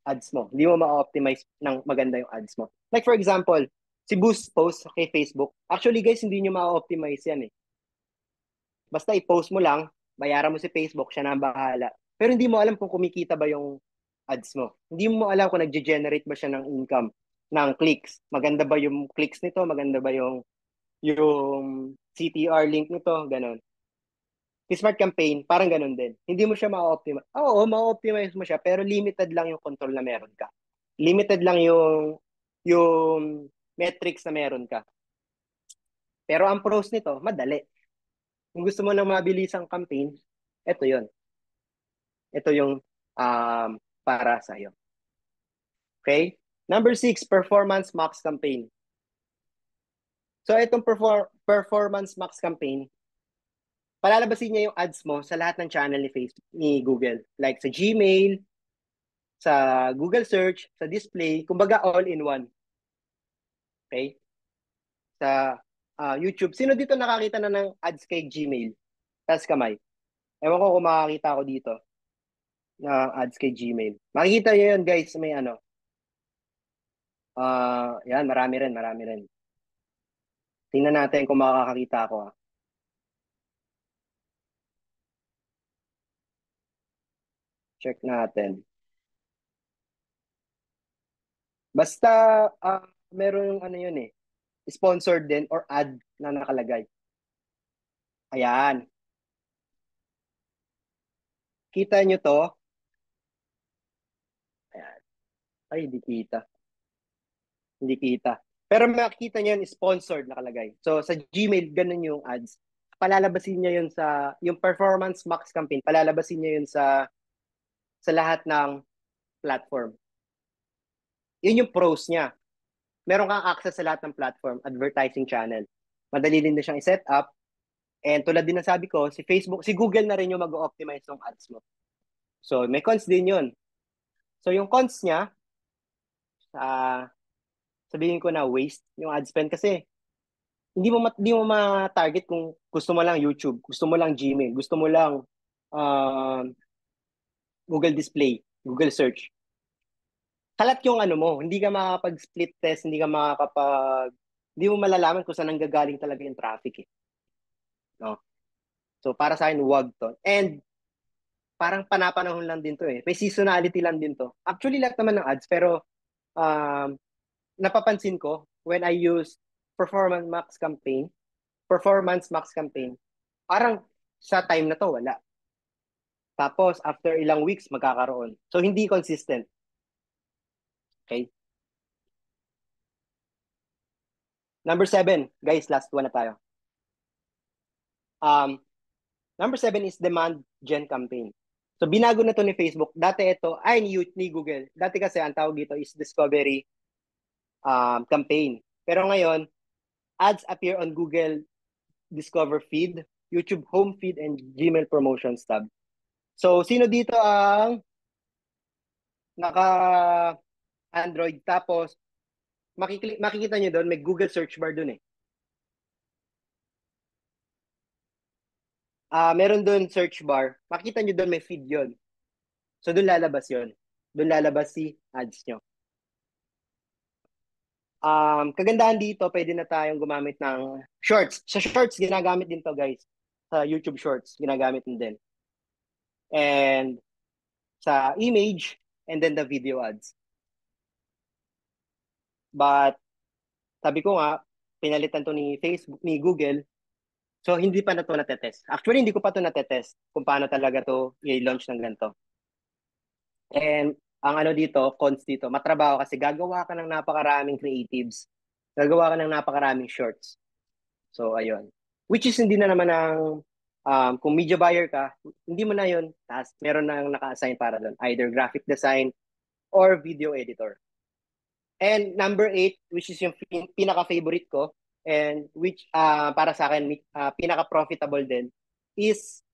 ads mo. Hindi mo ma-optimize ng maganda yung ads mo. Like for example, si Boost Post kay Facebook, actually guys, hindi nyo ma-optimize yan eh. Basta i-post mo lang, bayaran mo si Facebook, siya na ang bahala. Pero hindi mo alam kung kumikita ba yung ads mo. Hindi mo alam kung nag-generate ba siya ng income, ng clicks. Maganda ba yung clicks nito? Maganda ba yung CTR link nito? Ganon. Si Smart Campaign, parang ganon din. Hindi mo siya ma-optimize. Oo, ma-optimize mo siya, pero limited lang yung control na meron ka. Limited lang yung metrics na meron ka. Pero ang pros nito, madali. Kung gusto mo ng mabilisang campaign, ito yon. Ito yung para sa iyo. Okay? Number 6, Performance Max Campaign. So, itong Performance Max Campaign, palalabasin niya yung ads mo sa lahat ng channel ni Google. Like sa Gmail, sa Google Search, sa display, kumbaga all-in-one. Okay? Sa YouTube. Sino dito nakakita na ng ads kay Gmail? Taas kamay. Ewan ko kung makakita ako dito na ads kay Gmail. Makikita nyo yun guys, may ano. Yan, marami rin. Tingnan natin kung makakakita ako. Check natin. Basta meron yung ano yun eh. Sponsored din or ad na nakalagay. Ayan. Kita nyo to? Ayan. Ay, hindi kita. Hindi kita. Pero makikita nyo yun, sponsored nakalagay. So, sa Gmail, ganun yung ads. Palalabasin niya yun yung Performance Max Campaign, palalabasin niya yun sa lahat ng platform. Yun yung pros niya. Meron kang access sa lahat ng platform, advertising channel. Madali din na siyang i-set up. And tulad din na sabi ko, si Facebook, si Google na rin yung mag-optimize ng ads mo. So, may cons din yun. So, yung cons niya, sabihin ko na waste yung ad spend kasi hindi mo ma-target kung gusto mo lang YouTube, gusto mo lang Gmail, gusto mo lang Google Display, Google Search. Kalat yung ano mo, hindi ka makakapag-split test, hindi mo malalaman kung saan nanggagaling talaga yung traffic eh. No? So para sa akin, wag to. And parang panapanahon lang din to eh. May seasonality lang din to. Actually, lahat naman ng ads, pero napapansin ko when I use Performance Max Campaign, parang sa time na to, wala. Tapos, after ilang weeks, magkakaroon. So, hindi consistent. Okay? Number 7. Guys, last one na tayo. Number 7 is Demand Gen Campaign. So, binago na to ni Facebook. Dati ito, ni Google. Dati kasi, ang tawag dito is Discovery Campaign. Pero ngayon, ads appear on Google Discover Feed, YouTube Home Feed, and Gmail Promotions tab. So, sino dito ang naka-Android? Tapos, makikita nyo doon, may Google search bar doon eh. Meron doon search bar. Makikita nyo doon, may feed yon. So, doon lalabas yon. Doon lalabas si ads nyo. Kagandahan dito, pwede na tayong gumamit ng shorts. Sa shorts, ginagamit din to guys. Sa YouTube shorts, ginagamit din. And sa image, and then the video ads. But sabi ko nga, pinalitan to ni Facebook, ni Google. So hindi pa na to natetest. Actually, hindi ko pa to natetest kung paano talaga to i-launch ng ganito. And ang ano dito, cons dito, matrabaho kasi gagawa ka ng napakaraming creatives. Gagawa ka ng napakaraming shorts. So, ayun. Which is hindi na naman ang, kung media buyer ka, hindi mo na yun. Tapos meron na naka-assign para doon. Either graphic design or video editor. And number 8, which is yung pinaka-favorite ko, and which para sa akin, pinaka-profitable din, is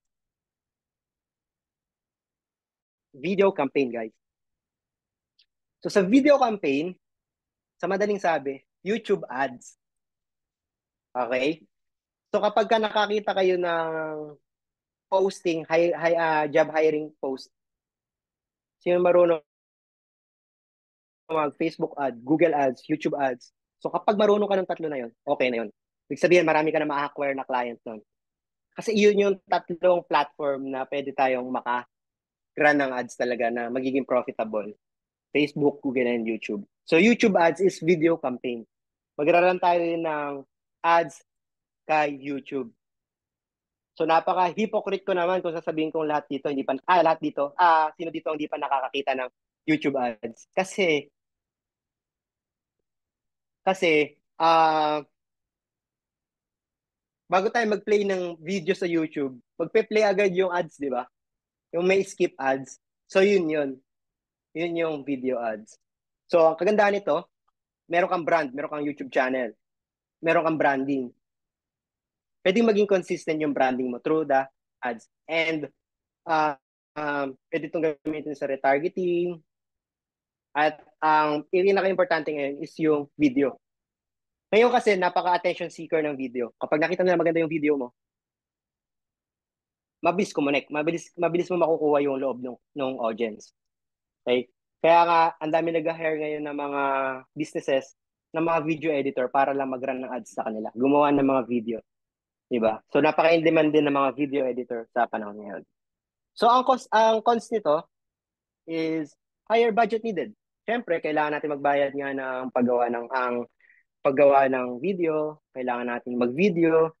video campaign, guys. So sa video campaign, sa madaling sabi, YouTube ads. Okay? So kapag ka nakakita kayo ng posting, job hiring post, sino marunong mag Facebook ad, Google ads, YouTube ads. So kapag marunong ka ng tatlo na yun, okay na yun. Ibig sabihin, marami ka na ma-acquire na client nun. Kasi yun yung tatlong platform na pwede tayong maka-run ng ads talaga na magiging profitable. Facebook, Google, and YouTube. So YouTube ads is video campaign. Magra-run tayo ng ads kay YouTube. So napaka-hypocrite ko naman kung sasabihin kong lahat dito, sino dito hindi pa nakakakita ng YouTube ads? Kasi bago tayo mag-play ng video sa YouTube, magpe-play agad yung ads, di ba? Yung may skip ads. So yun. Yun yung video ads. So ang kagandahan nito, meron kang brand, meron kang YouTube channel, meron kang branding. Pwedeng maging consistent yung branding mo through the ads. And pwede itong gamitin sa retargeting. At ang pinaka-importante ngayon is yung video. Ngayon kasi napaka-attention seeker ng video. Kapag nakita nila maganda yung video mo, mabilis connect, mabilis mo makukuha yung loob ng audience. Okay? Kaya nga, ang dami nag-hire ngayon ng mga businesses ng mga video editor para lang mag-run ng ads sa kanila. Gumawa ng mga video. Diba? So, napaka-in-demand din ng mga video editor sa panahon ngayon. So, ang cons nito is higher budget needed. Siyempre, kailangan natin magbayad nga ng paggawa ng video, kailangan natin mag-video.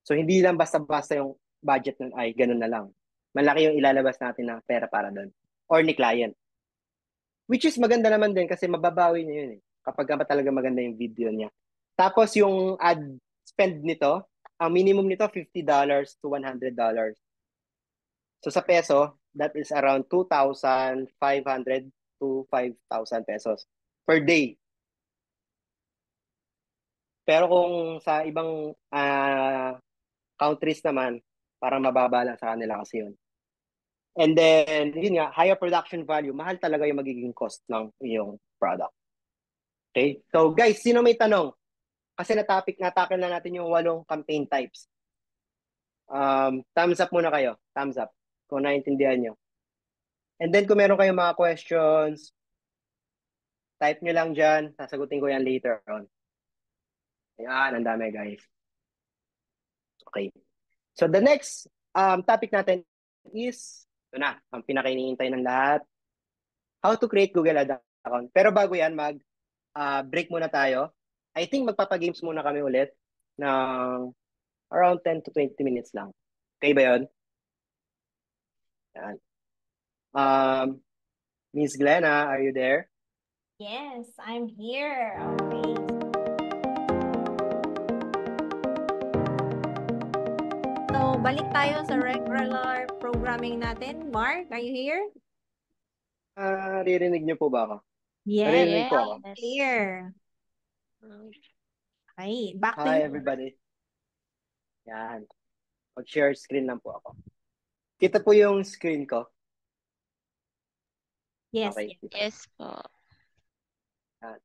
So, hindi lang basta-basta yung budget nun ay ganun na lang. Malaki yung ilalabas natin ng pera para doon. Or ni client. Which is maganda naman din kasi mababawi niya yun eh. Kapag talaga maganda yung video niya. Tapos yung ad spend nito, ang minimum nito $50 to $100. So sa peso, that is around 2,500 to 5,000 pesos per day. Pero kung sa ibang countries naman, parang mababa lang sa kanila kasi yun. And then, yun nga, higher production value, mahal talaga yung magiging cost ng iyong product. Okay? So guys, sino may tanong? Kasi natakil na natin yung 8 campaign types. Thumbs up muna kayo. Thumbs up. Kung naiintindihan nyo. And then kung meron kayong mga questions, type nyo lang dyan. Sasagutin ko yan later on. Ayan, ang dami guys. Okay. So the next topic natin is, ito na, ang pinaka-iniintay ng lahat. How to create Google Ad account. Pero bago yan, break muna tayo. I think magpapagames muna kami ulit ng around 10 to 20 minutes lang. Okay ba yun? Yan. Miss Glenna, are you there? Yes, I'm here. Okay. So, balik tayo sa regular programming natin. Mark, are you here? Ririnig niyo po ba ako? Yes, Naririnig po ako. clear. Okay, back to Hi, you. everybody. Yan. Mag-share screen lang po ako. Kita po yung screen ko. Yes. Okay. Yes po. Yan.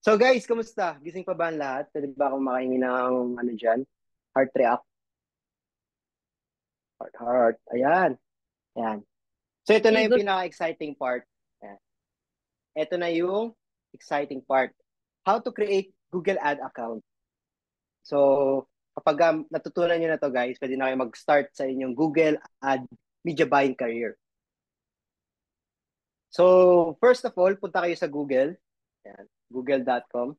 So guys, kumusta? Gising pa ba ang lahat? Pwede ba akong makahingi ng ano dyan? Heart react. Heart. Ayan. Ayan. So ito na yung pinaka-exciting part. Ayan. Ito na yung exciting part. How to create Google Ad account. So, kapag natutunan nyo na to guys, pwede na kayo mag-start sa inyong Google Ad media buying career. So, first of all, punta kayo sa Google. Yan, google.com.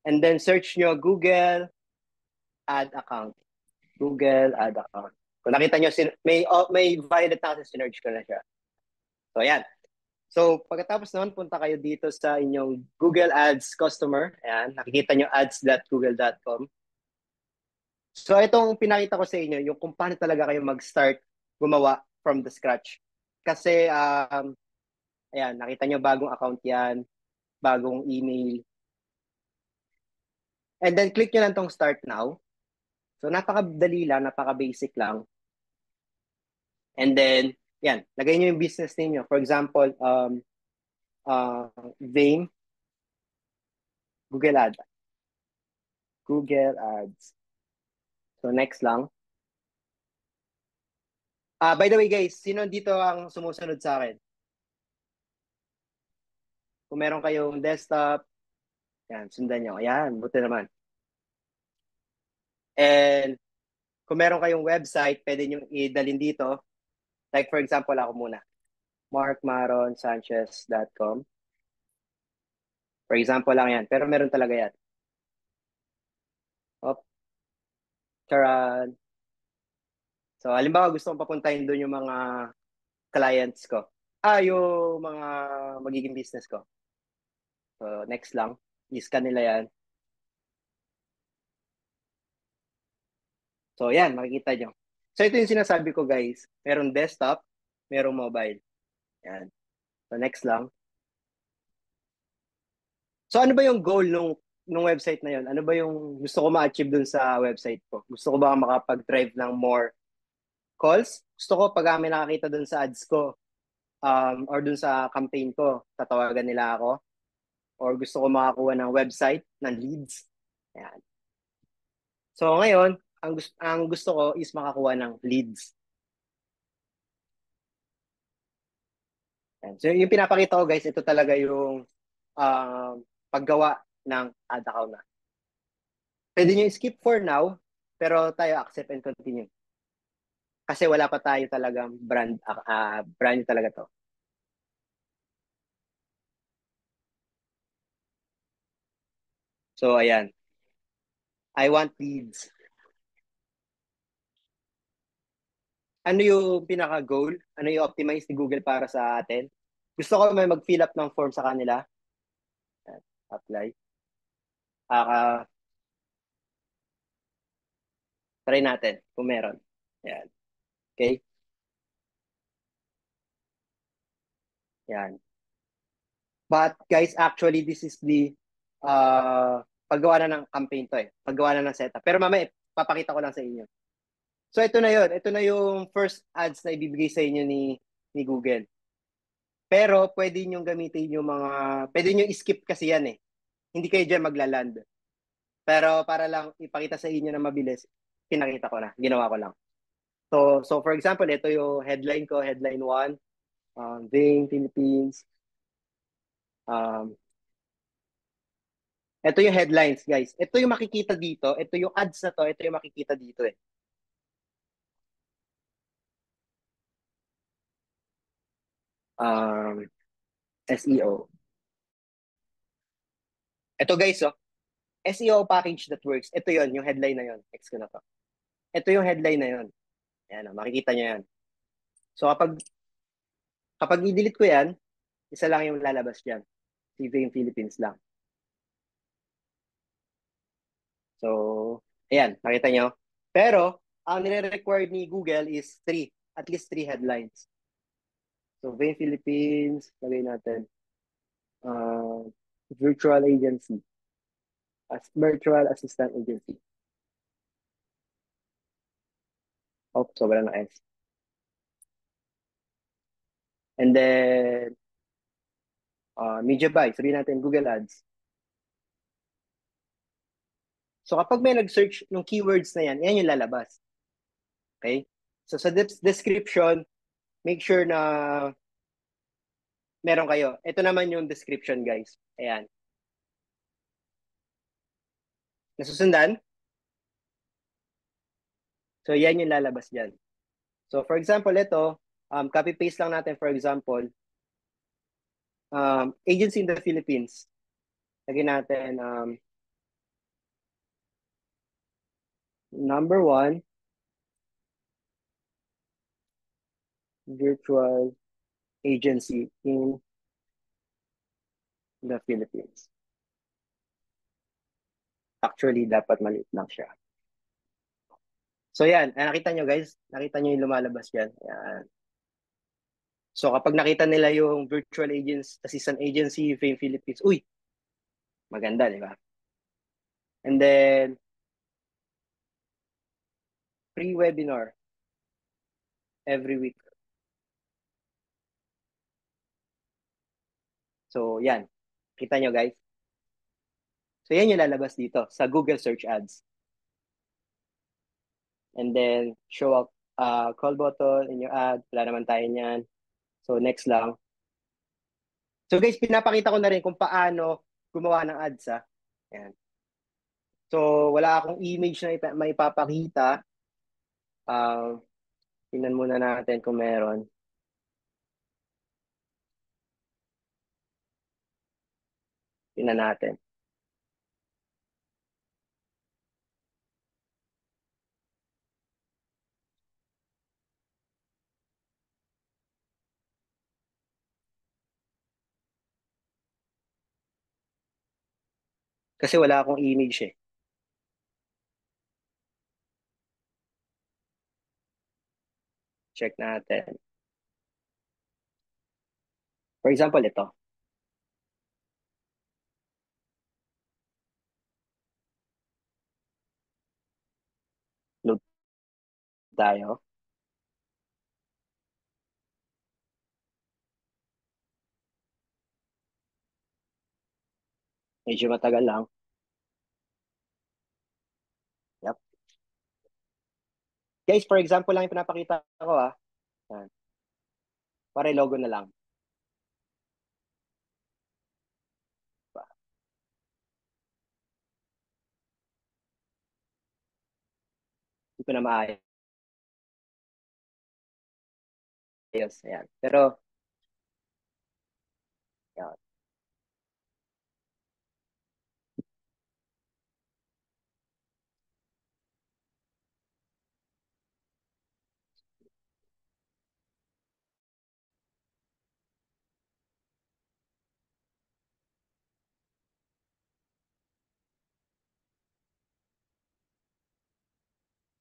And then search nyo Google Ad Account. Google Ad Account. Kung nakita nyo, may violet na kasi sinerge ko na siya. So, ayan. So, pagkatapos naman, punta kayo dito sa inyong Google Ads customer. Ayan, nakikita nyo ads.google.com. So, itong pinakita ko sa inyo, yung kung paano talaga kayo mag-start gumawa from the scratch. Kasi, ayan, nakita nyo bagong account yan, bagong email. And then, click nyo lang tong start now. So, napakadali lang, napaka-basic lang. And then, yan, lagay nyo yung business ninyo. For example, Vane, Google Ads. Google Ads. So, next lang. By the way, guys, sino dito ang sumusunod sa akin? Kung meron kayong desktop, yan, sundan nyo. Ayan, buti naman. And kung meron kayong website, pwede nyo idalin dito. Like for example, ako muna. markmaronsanchez.com. For example lang yan. Pero meron talaga yan. Op. Charan. So, halimbawa gusto kong papuntahin doon yung mga clients ko. Yung mga magiging business ko. So, next lang. I-scan nila yan. So, yan, makikita nyo. So, ito yung sinasabi ko, guys. Merong desktop, merong mobile. Yan. So, next lang. So, ano ba yung goal nung website na yun? Ano ba yung gusto ko ma-achieve dun sa website ko? Gusto ko ba makapag-drive ng more calls? Gusto ko pag may nakakita dun sa ads ko or dun sa campaign ko, tatawagan nila ako? Or gusto ko makakuha ng website, ng leads? Yan. So, ngayon, ang gusto ko is makakuha ng leads. Yan. So, yung pinapakita ko, guys, ito talaga yung paggawa ng ad account na. Pwede nyo skip for now, pero tayo accept and continue. Kasi wala pa tayo talagang brand new talaga to. So, ayan. I want leads. Ano yung pinaka-goal? Ano yung optimize ni Google para sa atin? Gusto ko may mag-fill up ng form sa kanila. Apply. Try natin kung meron. Ayan. Okay? Yan. But guys, actually, this is the paggawa na ng campaign to eh. Paggawa na ng setup. Pero mamaya, papakita ko lang sa inyo. So ito na yun. Ito na yung first ads na ibibigay sa inyo ni Google. Pero pwede nyo gamitin yung pwede nyo skip kasi yan eh. Hindi kayo dyan maglaland. Pero para lang ipakita sa inyo na mabilis, pinakita ko na. Ginawa ko lang. So for example, ito yung headline ko, headline 1, Ving Philippines. Ito yung headlines, guys. Ito yung makikita dito. Ito yung ads na to. Ito yung makikita dito eh. SEO. Ito guys, SEO package that works. Ito yon yung headline na yon. X ko na to. Ito yung headline na yon. Ayan, makikita nyo yan. So kapag i-delete ko yan, isa lang yung lalabas dyan. CV yung Philippines lang. So, ayan, nakita nyo. Pero, ang nire-required ni Google is at least 3 headlines. So, Vain Philippines, lagay natin. Virtual agency. As virtual assistant agency. Oh, sobra na S. And then, media buy. Sabihin natin, Google Ads. So, kapag may nag-search ng keywords na yan yung lalabas. Okay? So, sa description, make sure na meron kayo. Ito naman yung description, guys. Ayan. Nasusundan? So, yan yung lalabas dyan. So, for example, ito, copy-paste lang natin, for example, agency in the Philippines. Lagyan natin, number 1, virtual agency in the Philippines. Actually, dapat maliit lang siya. So yan, nakita nyo guys, nakita nyo yung lumalabas yan. Yan. So kapag nakita nila yung virtual agents, assistant agency, Fame Philippines, uy, maganda, di ba? And then, free webinar every week. So yan, kita nyo guys. So yan yung lalabas dito sa Google Search Ads. And then, show up call button in your ad. Wala naman tayo niyan. So next lang. So guys, pinapakita ko na rin kung paano gumawa ng ads. Ayan. So wala akong image na maipapakita. Tingnan muna natin kung meron. Tingnan natin. Kasi wala akong image eh. Check natin. For example, ito. Load tayo. Medyo matagal lang. Yep. Guys, for example lang yung pinapakita ko Yan. Para logo na lang. Hindi ko na maayos. Ayan. Pero, yan.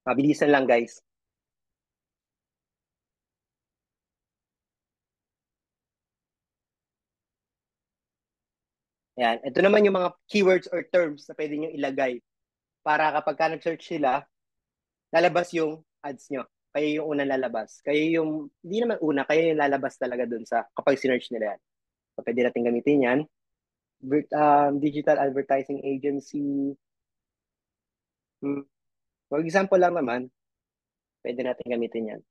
Mabilisan lang guys. Ayan. Ito naman yung mga keywords or terms na pwede nyo ilagay para kapag ka nag-search sila, lalabas yung ads nyo. Kayo yung unang lalabas. Kayo yung, hindi naman una, kayo yung lalabas talaga dun sa kapag sinearch nila yan. So, pwede natin gamitin yan. Digital advertising agency. For example lang naman, pwede natin gamitin yan.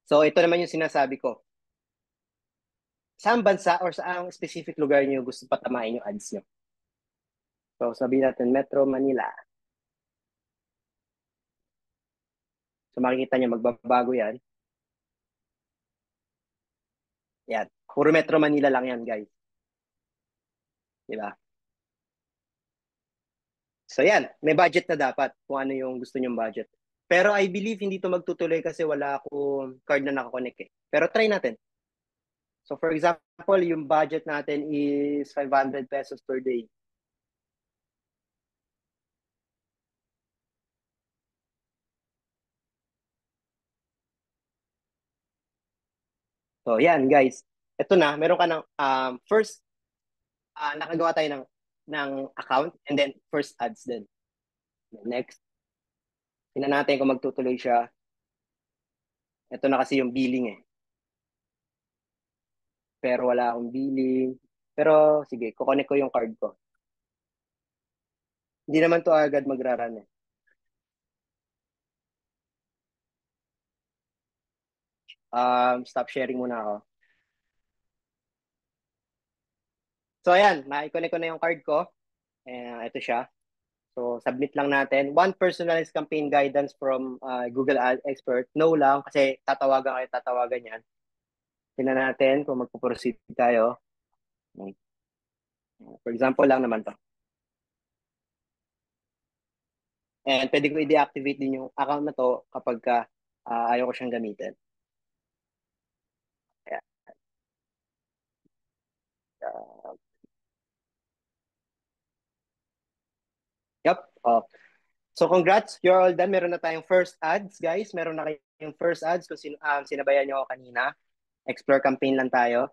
So, ito naman yung sinasabi ko. Saan bansa or saang specific lugar nyo gusto patamain yung ads nyo? So, sabihin natin Metro Manila. So, makikita nyo magbabago yan. Yan. Puro Metro Manila lang yan, guys. Diba? So, yan. May budget na dapat kung ano yung gusto nyong budget. Pero I believe hindi to magtutuloy kasi wala akong card na nakakonect eh. Pero try natin. So, for example, yung budget natin is 500 pesos per day. So, yan, guys. Ito na, meron ka ng first, nakagawa tayo ng account and then first ads din. Next, tingnan natin kung magtutuloy siya. Ito na kasi yung billing eh. Pero wala akong billing. Pero sige, kukonek ko yung card ko. Hindi naman to agad magraran eh. Stop sharing muna ako. So ayan, na-connect ko na yung card ko. Ito siya. So submit lang natin. One personalized campaign guidance from Google Ad Expert. No lang kasi tatawagan yan. tingnan natin kung magpo-proceed tayo. For example lang naman to. And pwede ko i-deactivate din yung account na to kapag ayaw ko siyang gamitin. Ayan. Yep. Oh. So congrats, you're all done. Meron na tayong first ads, guys. Meron na kayong first ads kung sinabayan nyo ako kanina. Explore campaign lang tayo.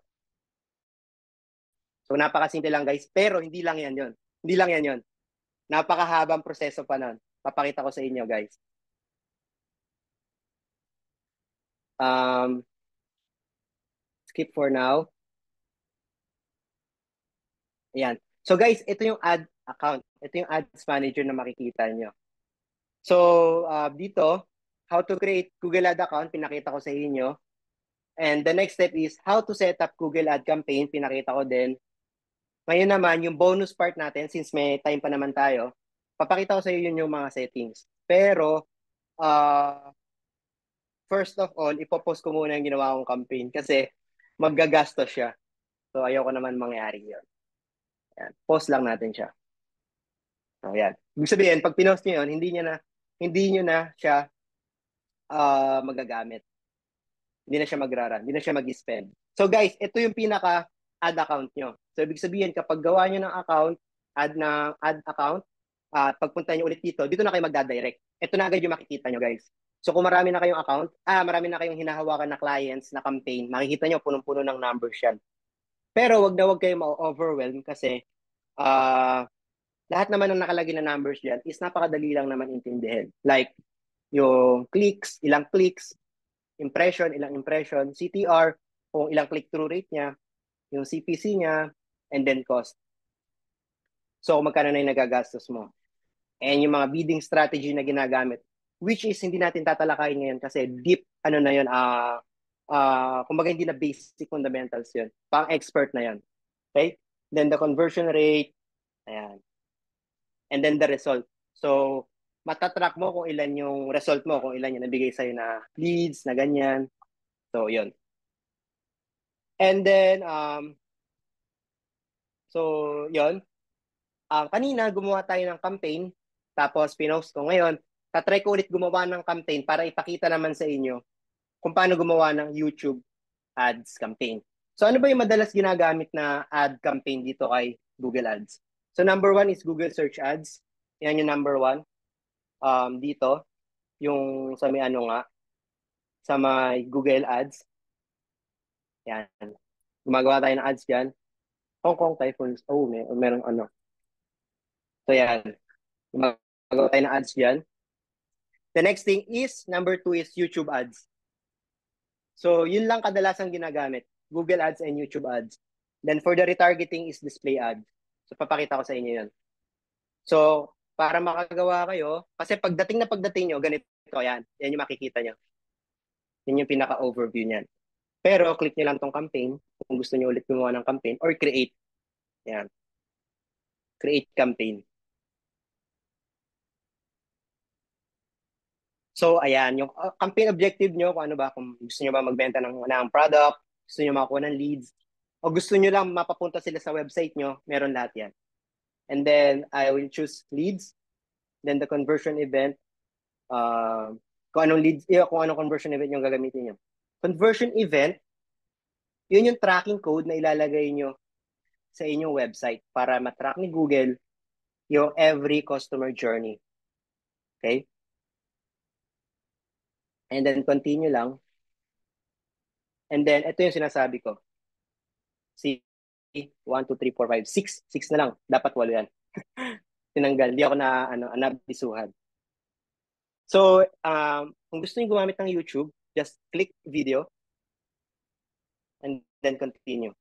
So napakasimple lang, guys. Pero hindi lang yan yun. Hindi lang yan yun. Napakahabang proseso pa nun. Papakita ko sa inyo, guys. Skip for now. Ayan. So guys, ito yung ad account. Ito yung ads manager na makikita nyo. So dito, how to create Google Ad account, pinakita ko sa inyo. And the next step is how to set up Google Ad campaign, pinakita ko din. Ngayon naman, yung bonus part natin, since may time pa naman tayo, papakita ko sa iyo yung mga settings. Pero, first of all, ipopost ko muna yung ginawa kong campaign kasi maggagastos siya. So, ayoko naman mangyari yun. Ayan. Post lang natin siya. So, ayan. Ibig sabihin, pag pinost nyo yun, hindi nyo na siya magagamit. Hindi na siya magraran, hindi na siya mag-spend. So guys, ito yung pinaka-ad account nyo. So ibig sabihin, kapag gawa nyo ng account, ad account, at pagpunta nyo ulit dito na kayo magdadirect. Ito na agad yung makikita nyo, guys. So kung marami na kayong account, marami na kayong hinahawakan na clients na campaign, makikita nyo punong-puno ng numbers yan. Pero wag kayong ma-overwhelm kasi lahat naman ng nakalagay na numbers dyan is napakadali lang naman intindihin. Like, yung clicks, ilang clicks, impression, ilang impression, CTR, kung ilang click-through rate niya, yung CPC niya, and then cost. So, magkano na yung nagagastos mo. And yung mga bidding strategy na ginagamit, which is hindi natin tatalakayin ngayon kasi deep, ano na yun, kumbaga hindi na basic fundamentals yun. Pang-expert na yun. Okay? Then the conversion rate, ayan. And then the result. So, matatrack mo kung ilan yung result mo, kung ilan yung nabigay sa'yo na leads, na ganyan. So, yun. And then, so, yun. Kanina, gumawa tayo ng campaign, tapos pinost ko. Ngayon, tatry ko ulit gumawa ng campaign para ipakita naman sa inyo kung paano gumawa ng YouTube ads campaign. So, ano ba yung madalas ginagamit na ad campaign dito kay Google Ads? So, number one is Google Search Ads. Yan yung number one. Dito, yung sa may ano nga, sa may Google Ads. Yan. Gumagawa tayo ng ads dyan. Hong Kong Typhoons. Oh, meron ano. So yan. Gumagawa tayo ng ads dyan. The next thing is, number two is YouTube ads. So yun lang kadalasang ginagamit. Google ads and YouTube ads. Then for the retargeting is display ads. So papakita ko sa inyo yun. So para makagawa kayo, kasi pagdating nyo, ganito yan. Yan yung makikita nyo. Yan yung pinaka-overview niyan. Pero click nyo lang tong campaign kung gusto nyo ulit gumawa ng campaign or create. Yan. Create campaign. So, ayan, yung campaign objective nyo, kung ano ba, kung gusto nyo ba magbenta ng product, gusto nyo makakuha ng leads, o gusto nyo lang mapapunta sila sa website nyo, meron lahat yan. And then, I will choose leads. Then the conversion event, kung anong leads, kung anong conversion event yung gagamitin nyo. Conversion event, yun yung tracking code na ilalagay nyo sa inyong website para matrack ni Google yung every customer journey. Okay? And then continue lang. And then, ito yung sinasabi ko. See, 1, 2, 3, 4, 5, 6. 6 na lang. Dapat 8 yan. Tinanggal. Hindi ako nabisuhan. So, kung gusto niyo gumamit ng YouTube, just click video and then continue.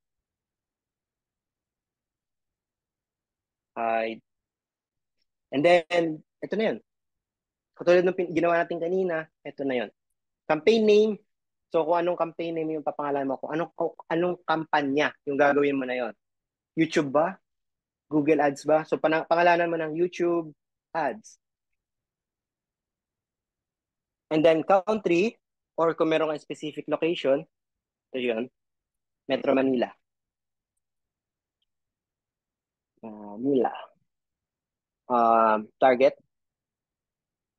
And then, ito na yun. Katulad ng ginawa natin kanina, ito na yun. Campaign name. So, kung anong campaign name yung papangalan mo, kung anong kampanya yung gagawin mo na yun. YouTube ba? Google Ads ba? So, pangalanan mo ng YouTube Ads. And then, country, or kung meron kang specific location, ito yun. Metro Manila. Manila. Target.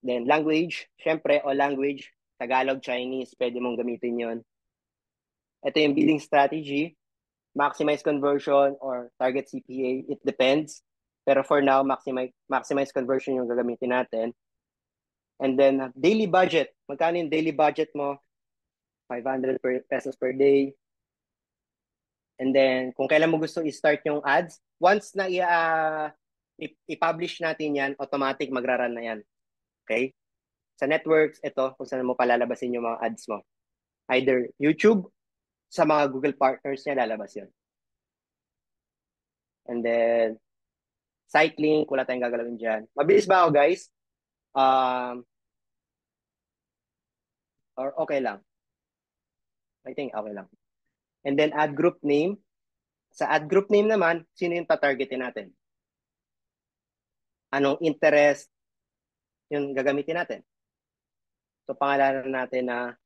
Then language, syempre, o language, Tagalog, Chinese, pwede mong gamitin yon. Ito yung billing strategy, maximize conversion or target CPA, it depends. Pero for now, maximize conversion yung gagamitin natin. And then, daily budget. Magkano yung daily budget mo? 500 pesos per day. And then, kung kailan mo gusto i-start yung ads, once na i-publish natin yan, automatic magra-run na yan. Okay? Sa networks, ito, kung saan mo palalabasin yung mga ads mo. Either YouTube, sa mga Google partners niya, lalabas yun. And then, site link, wala tayong gagalawin dyan. Mabilis ba ako, guys? Or okay lang? I think okay lang. And then, ad group name. Sa ad group name naman, sino yung tatargetin natin? Anong interest yung gagamitin natin? So, pangalanan natin na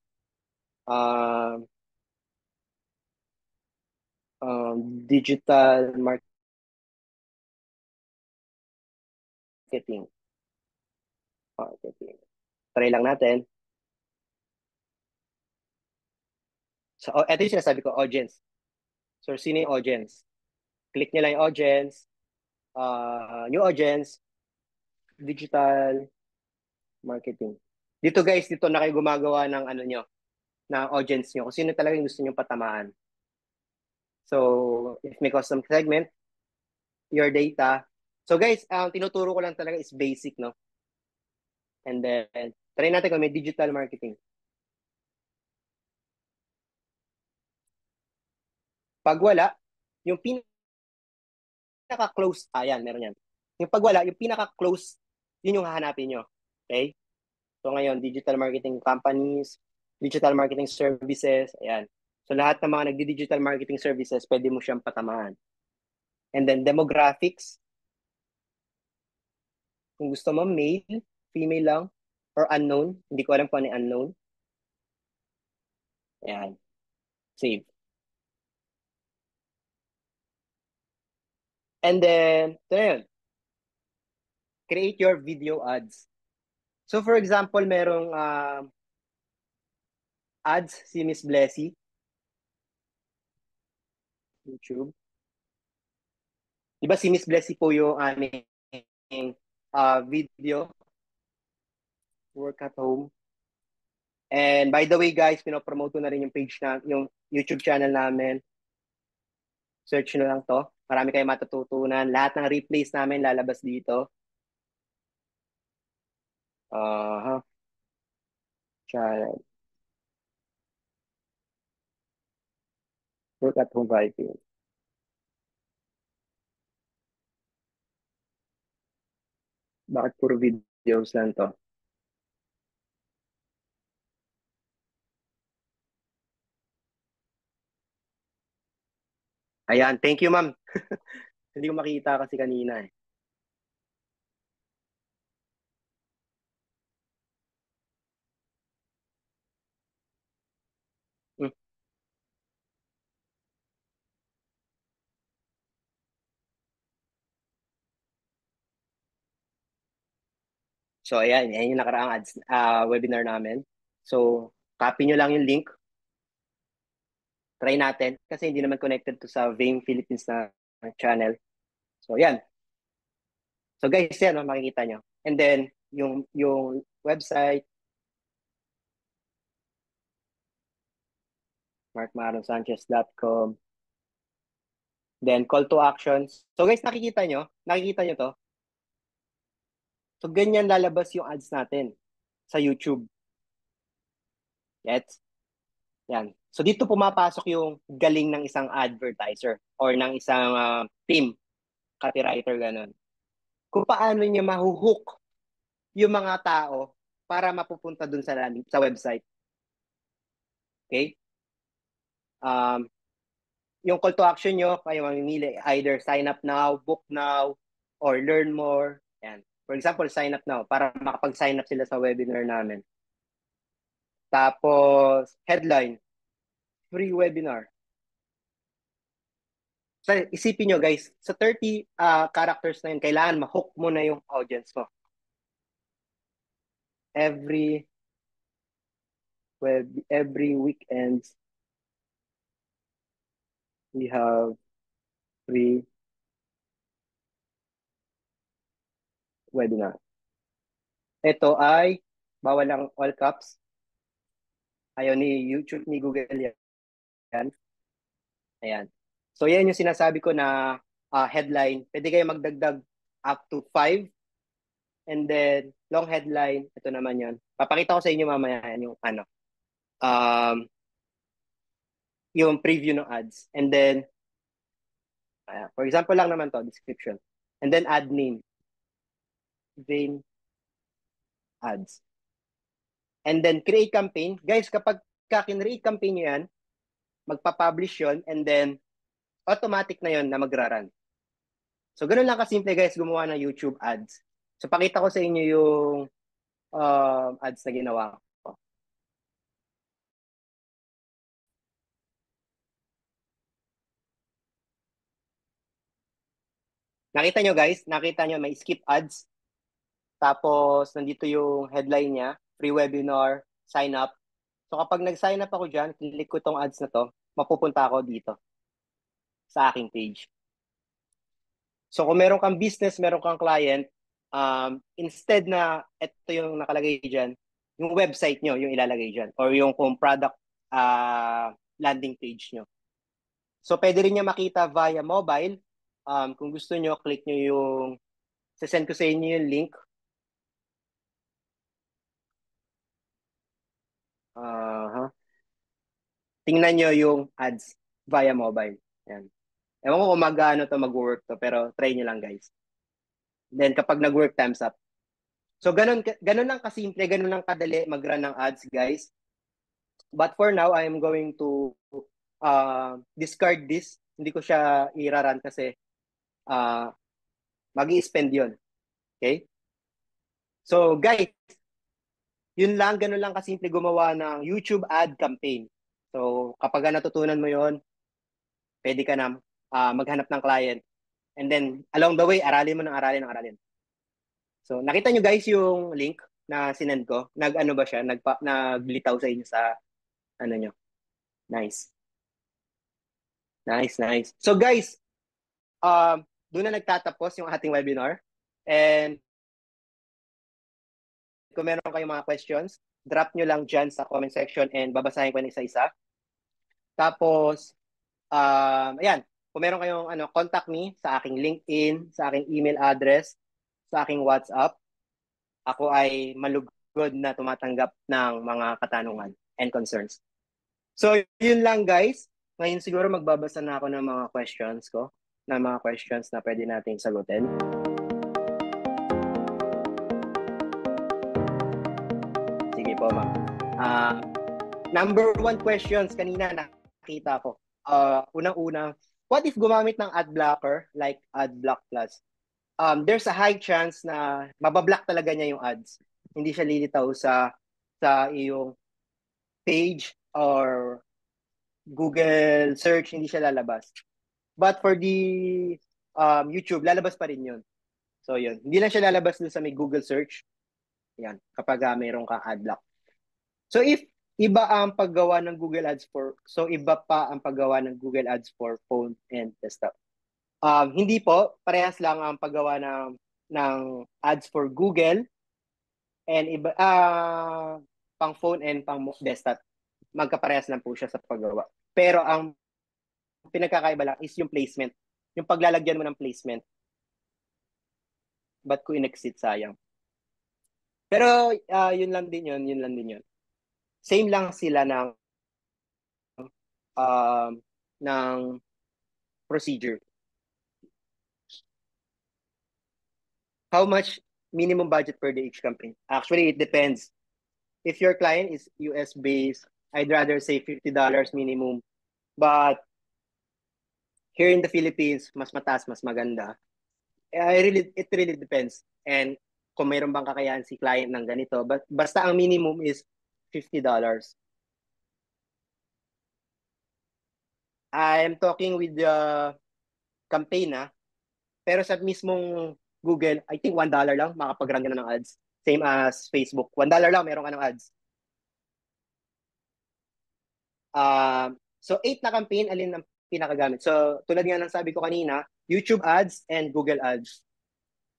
digital marketing. Try lang natin. So, ito yung sinasabi ko, audience. So, sino yung audience? Click nyo lang yung audience, new audience, digital marketing. Dito guys, dito na kayo gumagawa ng ano nyo, ng audience nyo. Kung sino talaga yung gusto nyo patamaan. So, if may custom segment, your data. So guys, tinuturo ko lang talaga is basic, no? And then, try natin kung may digital marketing. Pag wala, yung pinaka-close, ayan, meron yan. Yung pag wala, yung pinaka-close, yun yung hahanapin nyo. Okay? So ngayon, digital marketing companies, digital marketing services, ayan. So lahat ng mga nagdi-digital marketing services, pwede mo siyang patamaan. And then demographics, kung gusto mo male, female lang, or unknown, hindi ko alam kung ano yung unknown. Ayan. Save. And then, ito na yun. Create your video ads. So for example, merong ads si Miss Blessy. YouTube. Diba si Miss Blessy po yung aming video work at home. And by the way guys, pinopromote ko na rin yung page na, yung YouTube channel namin. Search nyo lang to. Marami kayong matututunan. Lahat ng replays namin lalabas dito. Channel. Work at home writing. Bakit puro videos lang to? Ayan, thank you ma'am. Hindi ko makita kasi kanina eh. So ayan, yan yung nakaraang ads, webinar namin. So copy nyo lang yung link. Try natin kasi hindi naman connected to sa Vame Philippines na channel. So yan. So guys, yan, no, makikita nyo. And then yung website, markmaronsanchez.com. Then call to actions. So guys, nakikita nyo to. So ganyan lalabas yung ads natin sa YouTube. Yes. Yan. So dito pumapasok yung galing ng isang advertiser or ng isang team, copywriter, ganun. Kung paano niya mahuhook yung mga tao para mapupunta dun sa website. Okay? Yung call to action nyo, kayo mamimili, either sign up now, book now, or learn more. Yan. For example, sign up now para makapag-sign up sila sa webinar namin. Tapos, headline, free webinar. So, isipin nyo guys, sa 30 characters na yun, kailangan ma-hook mo na yung audience mo. Every weekend, we have 3 webinar. Ito ay bawal lang all caps. Ayaw ni YouTube, ni Google yan. Ayan. So yan yung sinasabi ko na headline. Pwede kayo magdagdag up to 5. And then long headline, ito naman yun. Papakita ko sa inyo mamaya yung yung preview ng ads. And then for example lang naman to, description. And then ad name. Vain ads. And then create campaign. Guys, kapag ka-create campaign nyo yan, magpa-publish yun, and then automatic na yun na magra-run. So, ganun lang kasimple guys, gumawa ng YouTube ads. So, pakita ko sa inyo yung ads na ginawa ko. Nakita nyo guys, may skip ads. Tapos, nandito yung headline niya, free webinar, sign up. So, kapag nag-sign up ako dyan, click ko tong ads na to, mapupunta ako dito sa aking page. So, kung meron kang business, meron kang client, instead na ito yung nakalagay dyan, yung website nyo, yung ilalagay dyan, or yung kung product landing page nyo. So, pwede rin niya makita via mobile. Kung gusto nyo, click nyo yung, send ko sa inyo yung link. Tingnan nyo yung ads via mobile. Yan. Ewan ko kung mag-work to, pero try nyo lang guys. Then, kapag nag-work, time's up. So, ganun lang kasimple, ganun lang kadali mag-run ng ads, guys. But for now, I am going to discard this. Hindi ko siya i-run kasi mag-i-spend yun. Okay? So, guys, yun lang, ganun lang kasimple gumawa ng YouTube ad campaign. So, kapag natutunan mo yun, pwede ka na maghanap ng client. And then, along the way, aralin mo ng aralin. So, nakita nyo guys yung link na sinend ko? Nag-ano ba siya? Naglitaw sa inyo sa ano nyo? Nice. So guys, doon na nagtatapos yung ating webinar. And kung meron kayong mga questions, drop nyo lang dyan sa comment section and babasahin ko na isa-isa. Tapos, ayan, kung meron kayong contact me sa aking LinkedIn, sa aking email address, sa aking WhatsApp, ako ay malugod na tumatanggap ng mga katanungan and concerns. So, yun lang guys. Ngayon siguro magbabasa na ako ng mga questions ko, ng mga questions na pwede nating sagutin. Sige po, ma'am. Number 1 questions, kanina nakita ko. Unang-una, what if gumamit ng ad blocker like AdBlock Plus? There's a high chance na mabablock talaga niya yung ads. Hindi siya lilitaw sa iyong page or Google search, hindi siya lalabas. But for the YouTube, lalabas pa rin yun. So yun, hindi lang siya lalabas dun sa may Google search. Yan, kapag mayroon kang ad block. So if iba ang paggawa ng Google Ads iba pa ang paggawa ng Google Ads for phone and desktop. Hindi po, parehas lang ang paggawa ng ads for Google and iba pang phone and pang desktop. Magkaparehas lang po siya sa paggawa. Pero ang pinagkakaiba lang is yung placement. Yung paglalagyan mo ng placement. Ba't ko in-exit, sayang. Pero yun lang din yun. Same lang sila ng procedure. How much minimum budget per day each campaign? Actually, it depends. If your client is US-based, I'd rather say $50 minimum. But here in the Philippines, mas mataas, mas maganda. It really depends. And kung mayroon bang kakayahan si client ng ganito. But basta ang minimum is $50. I'm talking with campaign na. Pero sa mismong Google, I think $1 lang makapag-run ka na ng ads. Same as Facebook. $1 lang meron ka ng ads. So 8 na campaign, alin ang pinakagamit? So tulad nga ng sabi ko kanina, YouTube ads and Google ads.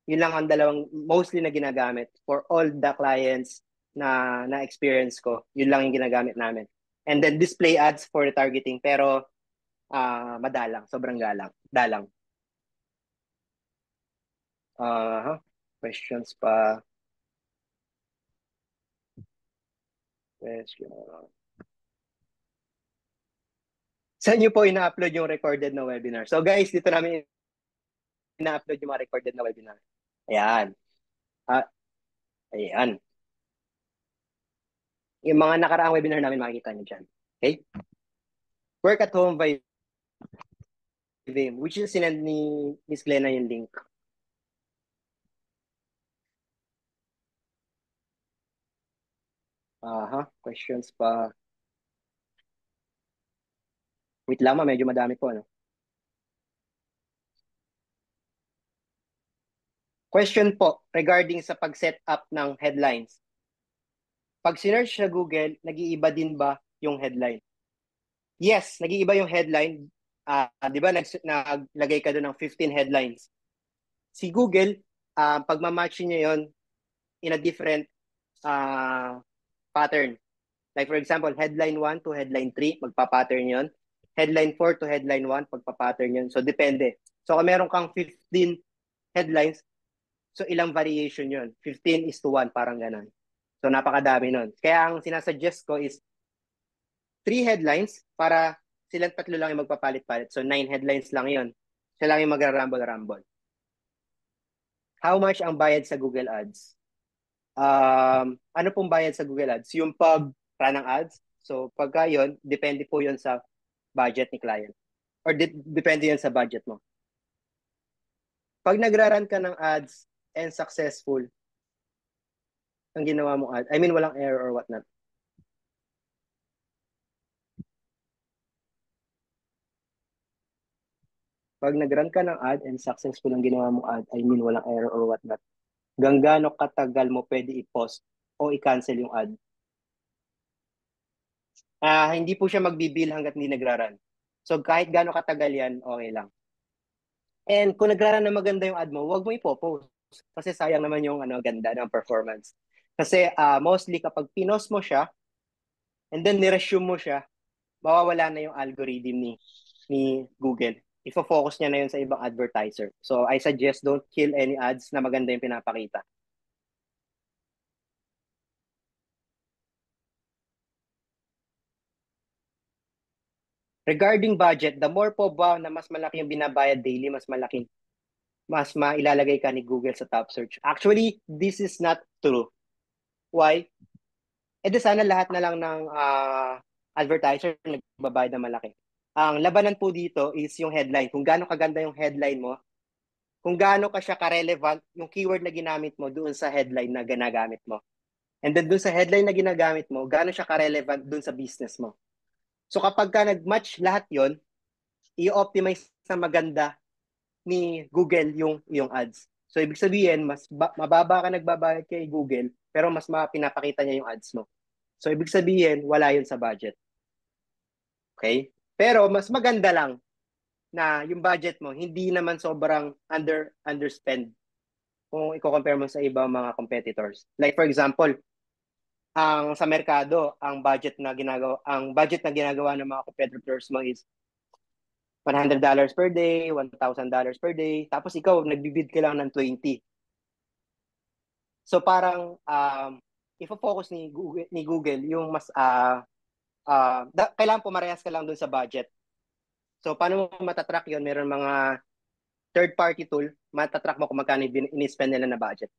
Yun lang ang dalawang mostly na ginagamit for all the clients na experience ko. Yun lang yung ginagamit namin. And then display ads for retargeting, pero madalang, sobrang dalang. Questions pa. Question. Saan nyo po ina-upload yung recorded na webinar? So guys, dito namin ina-upload yung mga recorded na webinar. Ayan. Ayan. Yung mga nakaraang webinar namin makikita nyo dyan. Okay? Work at home by Vim, which is sinend ni Miss Glenna yung link. Questions pa. Wait lang, medyo madami po. Ano? Question po regarding sa pag-set up ng headlines. Pag sinearch sa Google, nag-iiba din ba yung headline? Yes, nag-iiba yung headline. Di ba naglagay ka doon ng 15 headlines? Si Google, pag ma-match niya yon in a different pattern. Like for example, headline 1 to headline 3, magpa-pattern yon. Headline 4 to headline 1, pagpa-pattern yon. So depende. So kung meron kang 15 headlines, so ilang variation yon? 15:1, parang ganun. So napakadami nun. Kaya ang sinasuggest ko is 3 headlines para silang tatlo lang yung magpapalit-palit. So 9 headlines lang yon. Siya lang yung magra-rumble-rumble. How much ang bayad sa Google Ads? Ano pong bayad sa Google Ads? Yung pag-run ng ads. So pagka yun, depende po yun sa budget ni client. Or depende yun sa budget mo. Pag nagra-run ka ng ads and successful, ang ginawa mong ad, I mean walang error or whatnot. Pag nag-run ka ng ad and successful ang ginawa mong ad, I mean walang error or whatnot, gaano katagal mo pwede i-post o i-cancel yung ad? Hindi po siya magbibil hanggat hindi nagra-run. So kahit gaano katagal yan, okay lang. And kung nagra-run na maganda yung ad mo, huwag mo ipopost. Kasi sayang naman yung ganda ng performance. Kasi mostly kapag pinost mo siya, and then ni-resume mo siya, mawawala na yung algorithm ni Google. Ifo-focus niya na yun sa ibang advertiser. So I suggest don't kill any ads na maganda yung pinapakita. Regarding budget, the more po ba na mas malaki yung binabayad daily, mas mailalagay ka ni Google sa top search. Actually, this is not true. Why? Sana lahat na lang ng advertiser nagbabayad na malaki. Ang labanan po dito is yung headline. Kung gaano kaganda yung headline mo, kung gaano ka siya ka-relevant, yung keyword na ginamit mo doon sa headline na ginagamit mo. And then doon sa headline na ginagamit mo, gaano siya ka-relevant doon sa business mo. So kapag ka nag-match lahat yon, i-optimize na maganda ni Google yung ads. So ibig sabihin, mas mababa ka nagbabayad kay Google, pero mas pinapakita niya yung ads mo. So ibig sabihin, wala yun sa budget. Okay? Pero mas maganda lang na yung budget mo, hindi naman sobrang underspend kung i-compare mo sa ibang mga competitors. Like for example, sa merkado, ang budget na ginagawa ng mga competitors mo is $100 per day, $1,000 per day, tapos ikaw nagbibid ka lang ng 20. So parang ifo-focus ni Google yung mas kailangan pumarehas ka lang dun sa budget. So paano mo matatrack yon? Meron mga third-party tool, matatrack mo kung magkano in-spend nila na budget.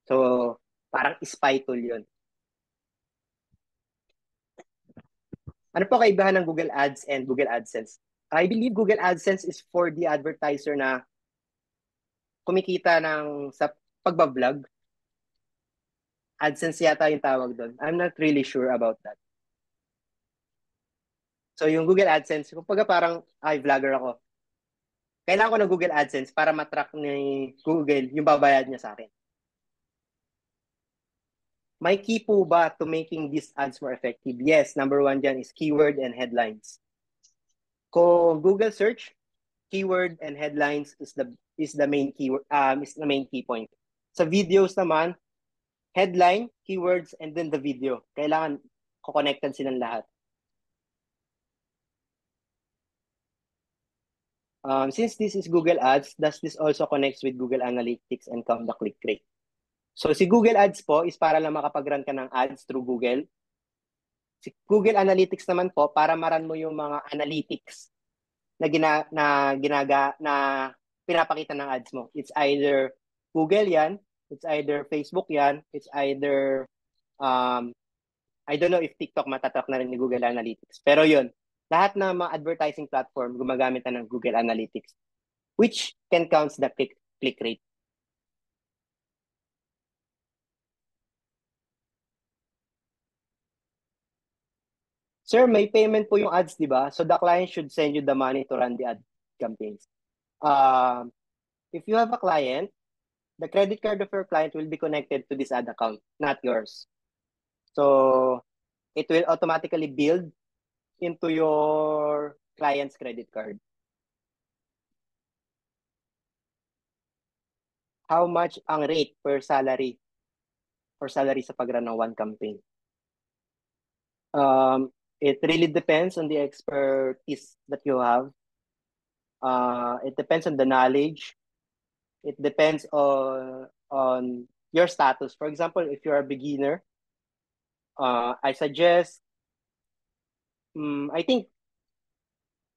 So parang spy tool yon. Ano po kaibahan ng Google Ads and Google AdSense? I believe Google AdSense is for the advertiser na kumikita sa pagbablog. AdSense yata yung tawag doon. I'm not really sure about that. So yung Google AdSense, kumbaga parang, vlogger ako. Kailangan ko ng Google AdSense para matrack ni Google yung babayad niya sa akin. May key po ba to making these ads more effective? Yes, number one dyan is keyword and headlines. Kung Google search, keyword and headlines is the main keyword is the main key point. Sa videos naman, headline, keywords, and then the video. Kailangan ko-connected silang lahat. Since this is Google Ads, does this also connects with Google Analytics and count the click rate? So si Google Ads po is para lang makapag-run ka ng ads through Google. Si Google Analytics naman po para maran mo yung mga analytics na pinapakita ng ads mo. It's either Google yan, it's either Facebook yan, it's either I don't know if TikTok matatak na rin ni Google Analytics. Pero yun, lahat ng mga advertising platform gumagamit na ng Google Analytics, which can count the click rate. Sir, may payment po yung ads, di ba? So the client should send you the money to run the ad campaigns. If you have a client, the credit card of your client will be connected to this ad account, not yours. So it will automatically build into your client's credit card. How much ang rate per salary sa pag-run ng one campaign? It really depends on the expertise that you have. It depends on the knowledge. It depends on your status. For example, if you're a beginner, I suggest, I think,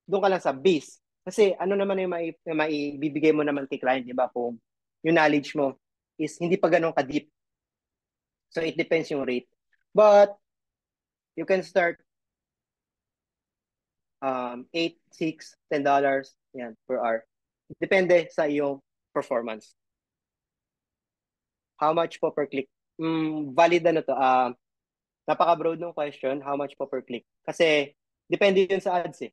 doon ka lang sa base. Kasi ano naman yung maibibigay mo naman kay client, di ba? Kung yung knowledge mo is hindi pa ganun ka-deep. So it depends yung rate. But you can start $8, $6, $10 yan, per hour. Depende sa iyong performance. How much po per click? Valid na to. Napaka-broad ng question, how much po per click? Kasi depende yun sa ads eh.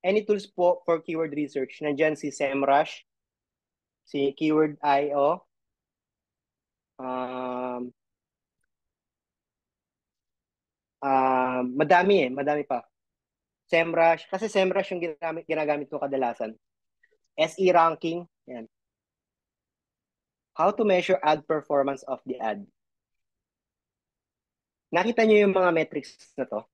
Any tools po for keyword research? Nandyan si SEMrush, si Keyword.io, madami pa. SEMrush, kasi SEMrush yung ginagamit ko kadalasan. SE ranking, yan. How to measure ad performance of the ad. Nakita niyo yung mga metrics na to?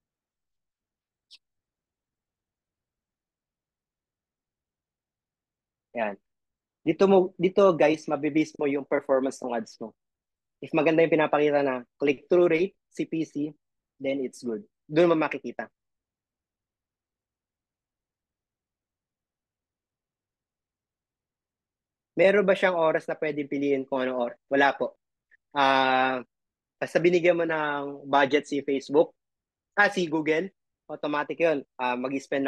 Yan. Dito guys, mabibase mo yung performance ng ads mo. If maganda yung pinapakita na click-through rate, CPC, then it's good. Doon mo makikita. Meron ba siyang oras na pwedeng piliin kung anong oras? Wala po. Basta binigyan mo ng budget si Facebook, si Google, automatic yun. Mag-spend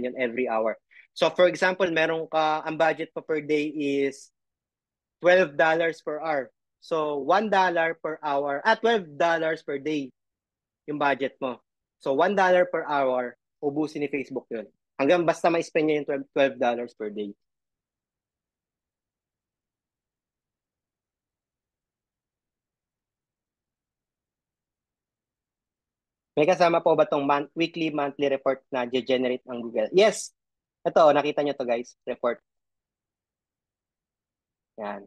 yun every hour. So for example, ang budget po per day is $12 per hour. So $1 per hour, $12 per day yung budget mo. So $1 per hour, ubusin ni Facebook yun. Hanggang basta ma-spend niya yung $12 per day. May kasama po ba itong weekly, monthly report na generate ang Google? Yes. Ito, nakita nyo to guys, report. Yan.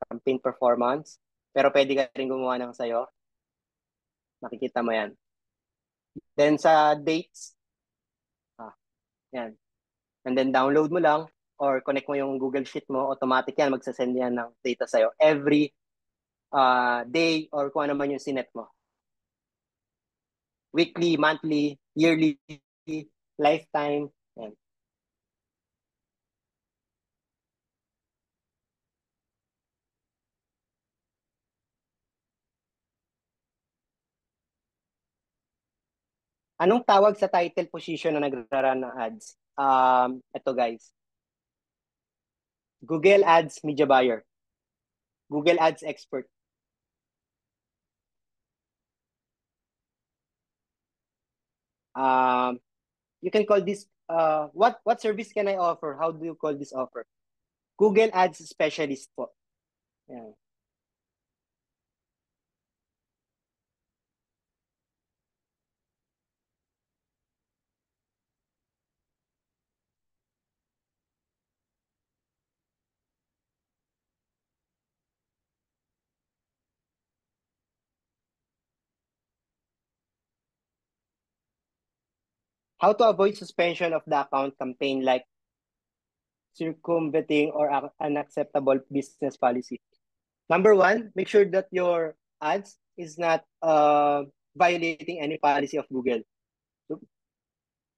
Campaign performance. Pero pwede ka rin gumawa ng sayo. Nakikita mo yan. Then sa dates, yan. And then download mo lang or connect mo yung Google Sheet mo, automatic yan, magsasend yan ng data sa'yo every day or kung ano man yung sinet mo. Weekly, monthly, yearly, lifetime. Yan. Anong tawag sa title position na nagra-run ng ads? Ito guys. Google Ads Media Buyer. Google Ads Expert. Um, you can call this what service can I offer? How do you call this offer? Google Ads specialist po. Yan. How to avoid suspension of the account campaign like circumventing or unacceptable business policy. Number one, make sure that your ads is not violating any policy of Google. So,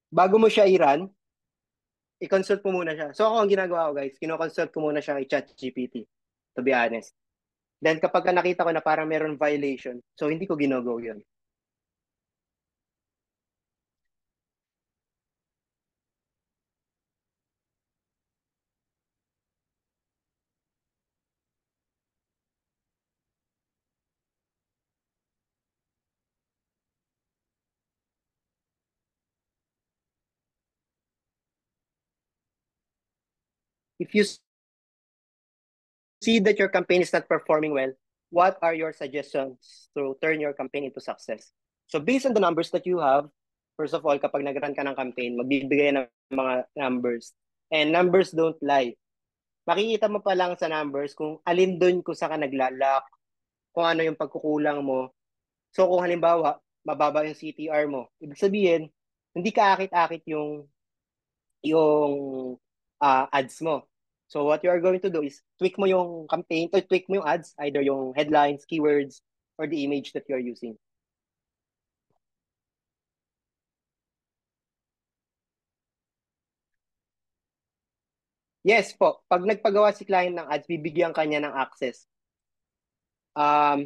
bago mo siya i-run, i-consult mo muna siya. So ako ang ginagawa ko guys, kino-consult ko muna siya kay ChatGPT, to be honest. Then kapag nakita ko na parang meron violation, so hindi ko gino-go yun. If you see that your campaign is not performing well, what are your suggestions to turn your campaign into success? So based on the numbers that you have, first of all, kapag nag-run ka ng campaign, magbibigay ng mga numbers. And numbers don't lie. Makikita mo pa lang sa numbers kung alin doon kung saan ka naglalak, kung ano yung pagkukulang mo. So kung halimbawa, mababa yung CTR mo, ibig sabihin, hindi ka akit-akit yung ads mo. So what you are going to do is tweak mo yung campaign or tweak mo yung ads, either yung headlines, keywords, or the image that you're using. Yes po, pag nagpagawa si client ng ads, bibigyan kanya ng access.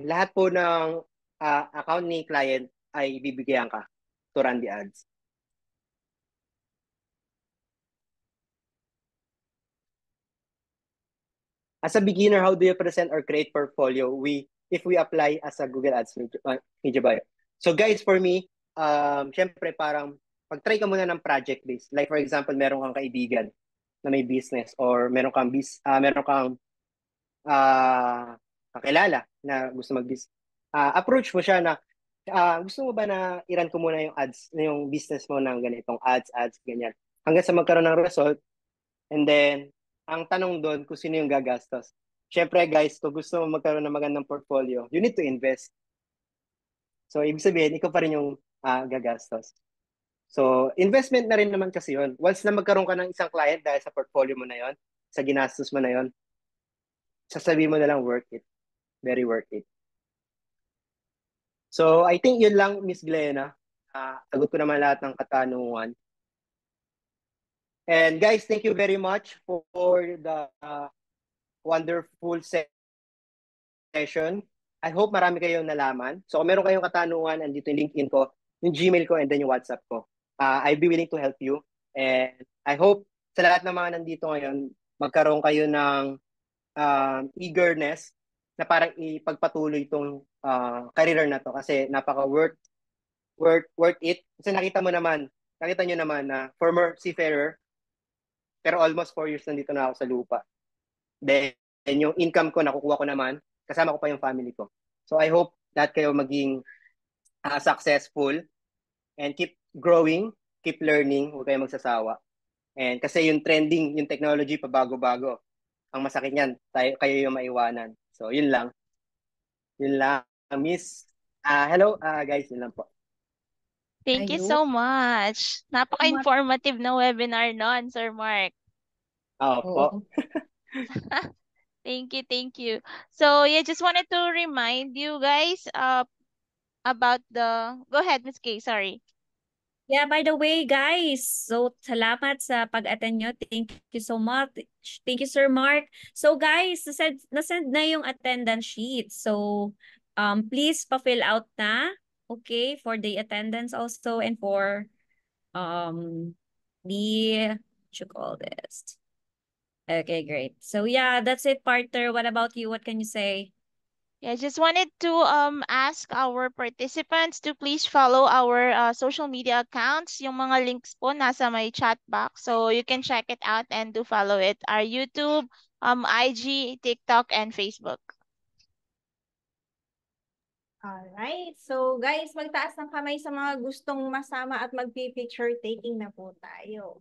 Lahat po ng account ni client ay bibigyan ka to run the ads. As a beginner, how do you present or create portfolio if we apply as a Google Ads media buyer? So guys, for me, syempre parang pag-try ka muna ng project based. Like for example, meron kang kaibigan na may business or meron kang kakilala na gusto mag-business. Approach mo siya na gusto mo ba na i-run ko muna yung ads, yung business mo ng ganitong ads, ganyan. Hanggang sa magkaroon ng result, and then, ang tanong doon kung sino yung gagastos. Syempre guys, kung gusto mo magkaroon ng magandang portfolio, you need to invest. So, ibig sabihin, ikaw pa rin yung gagastos. So, investment na rin naman kasi yun. Once na magkaroon ka ng isang client dahil sa portfolio mo na yon, sa ginastos mo na yon, sasabihin mo na lang worth it. Very worth it. So, I think yun lang, Miss Glenna. Sagot ko naman lahat ng katanungan. And guys, thank you very much for the wonderful session. I hope marami kayong nalaman. So kung meron kayong katanungan, andito yung LinkedIn ko, yung Gmail ko, and then yung WhatsApp ko. I'll be willing to help you. And I hope sa lahat ng mga nandito ngayon, magkaroon kayo ng eagerness na parang ipagpatuloy itong career na to kasi napaka worth it. Kasi nakita nyo naman na former seafarer, pero almost 4 years nandito na ako sa lupa. Then yung income ko, nakukuha ko naman, kasama ko pa yung family ko. So I hope that kayo maging successful and keep growing, keep learning, huwag kayo magsasawa. And kasi yung trending, yung technology, pabago-bago. Ang masakit niyan, kayo yung maiwanan. So yun lang. Yun lang, Miss. Hello, guys, yun lang po. Thank you Ayun. so much. Napaka-informative na webinar nun, Sir Mark. Po. Oo. Thank you, thank you. So yeah, just wanted to remind you guys about the go ahead, Miss Kay, sorry. Yeah, by the way, guys, so salamat sa pag-attend nyo. Thank you so much. Thank you, Sir Mark. So guys, nasend na yung attendance sheet. So please pa-fill out na, okay, for the attendance also and for the what you call this. Okay, great. So yeah, that's it, partner. What about you? What can you say? Yeah, just wanted to ask our participants to please follow our social media accounts. Yung mga links po nasa may chat box, so you can check it out and do follow it. Our YouTube, IG, TikTok, and Facebook. Alright. So, guys, magtaas ng kamay sa mga gustong masama at magpi-picture taking na po tayo.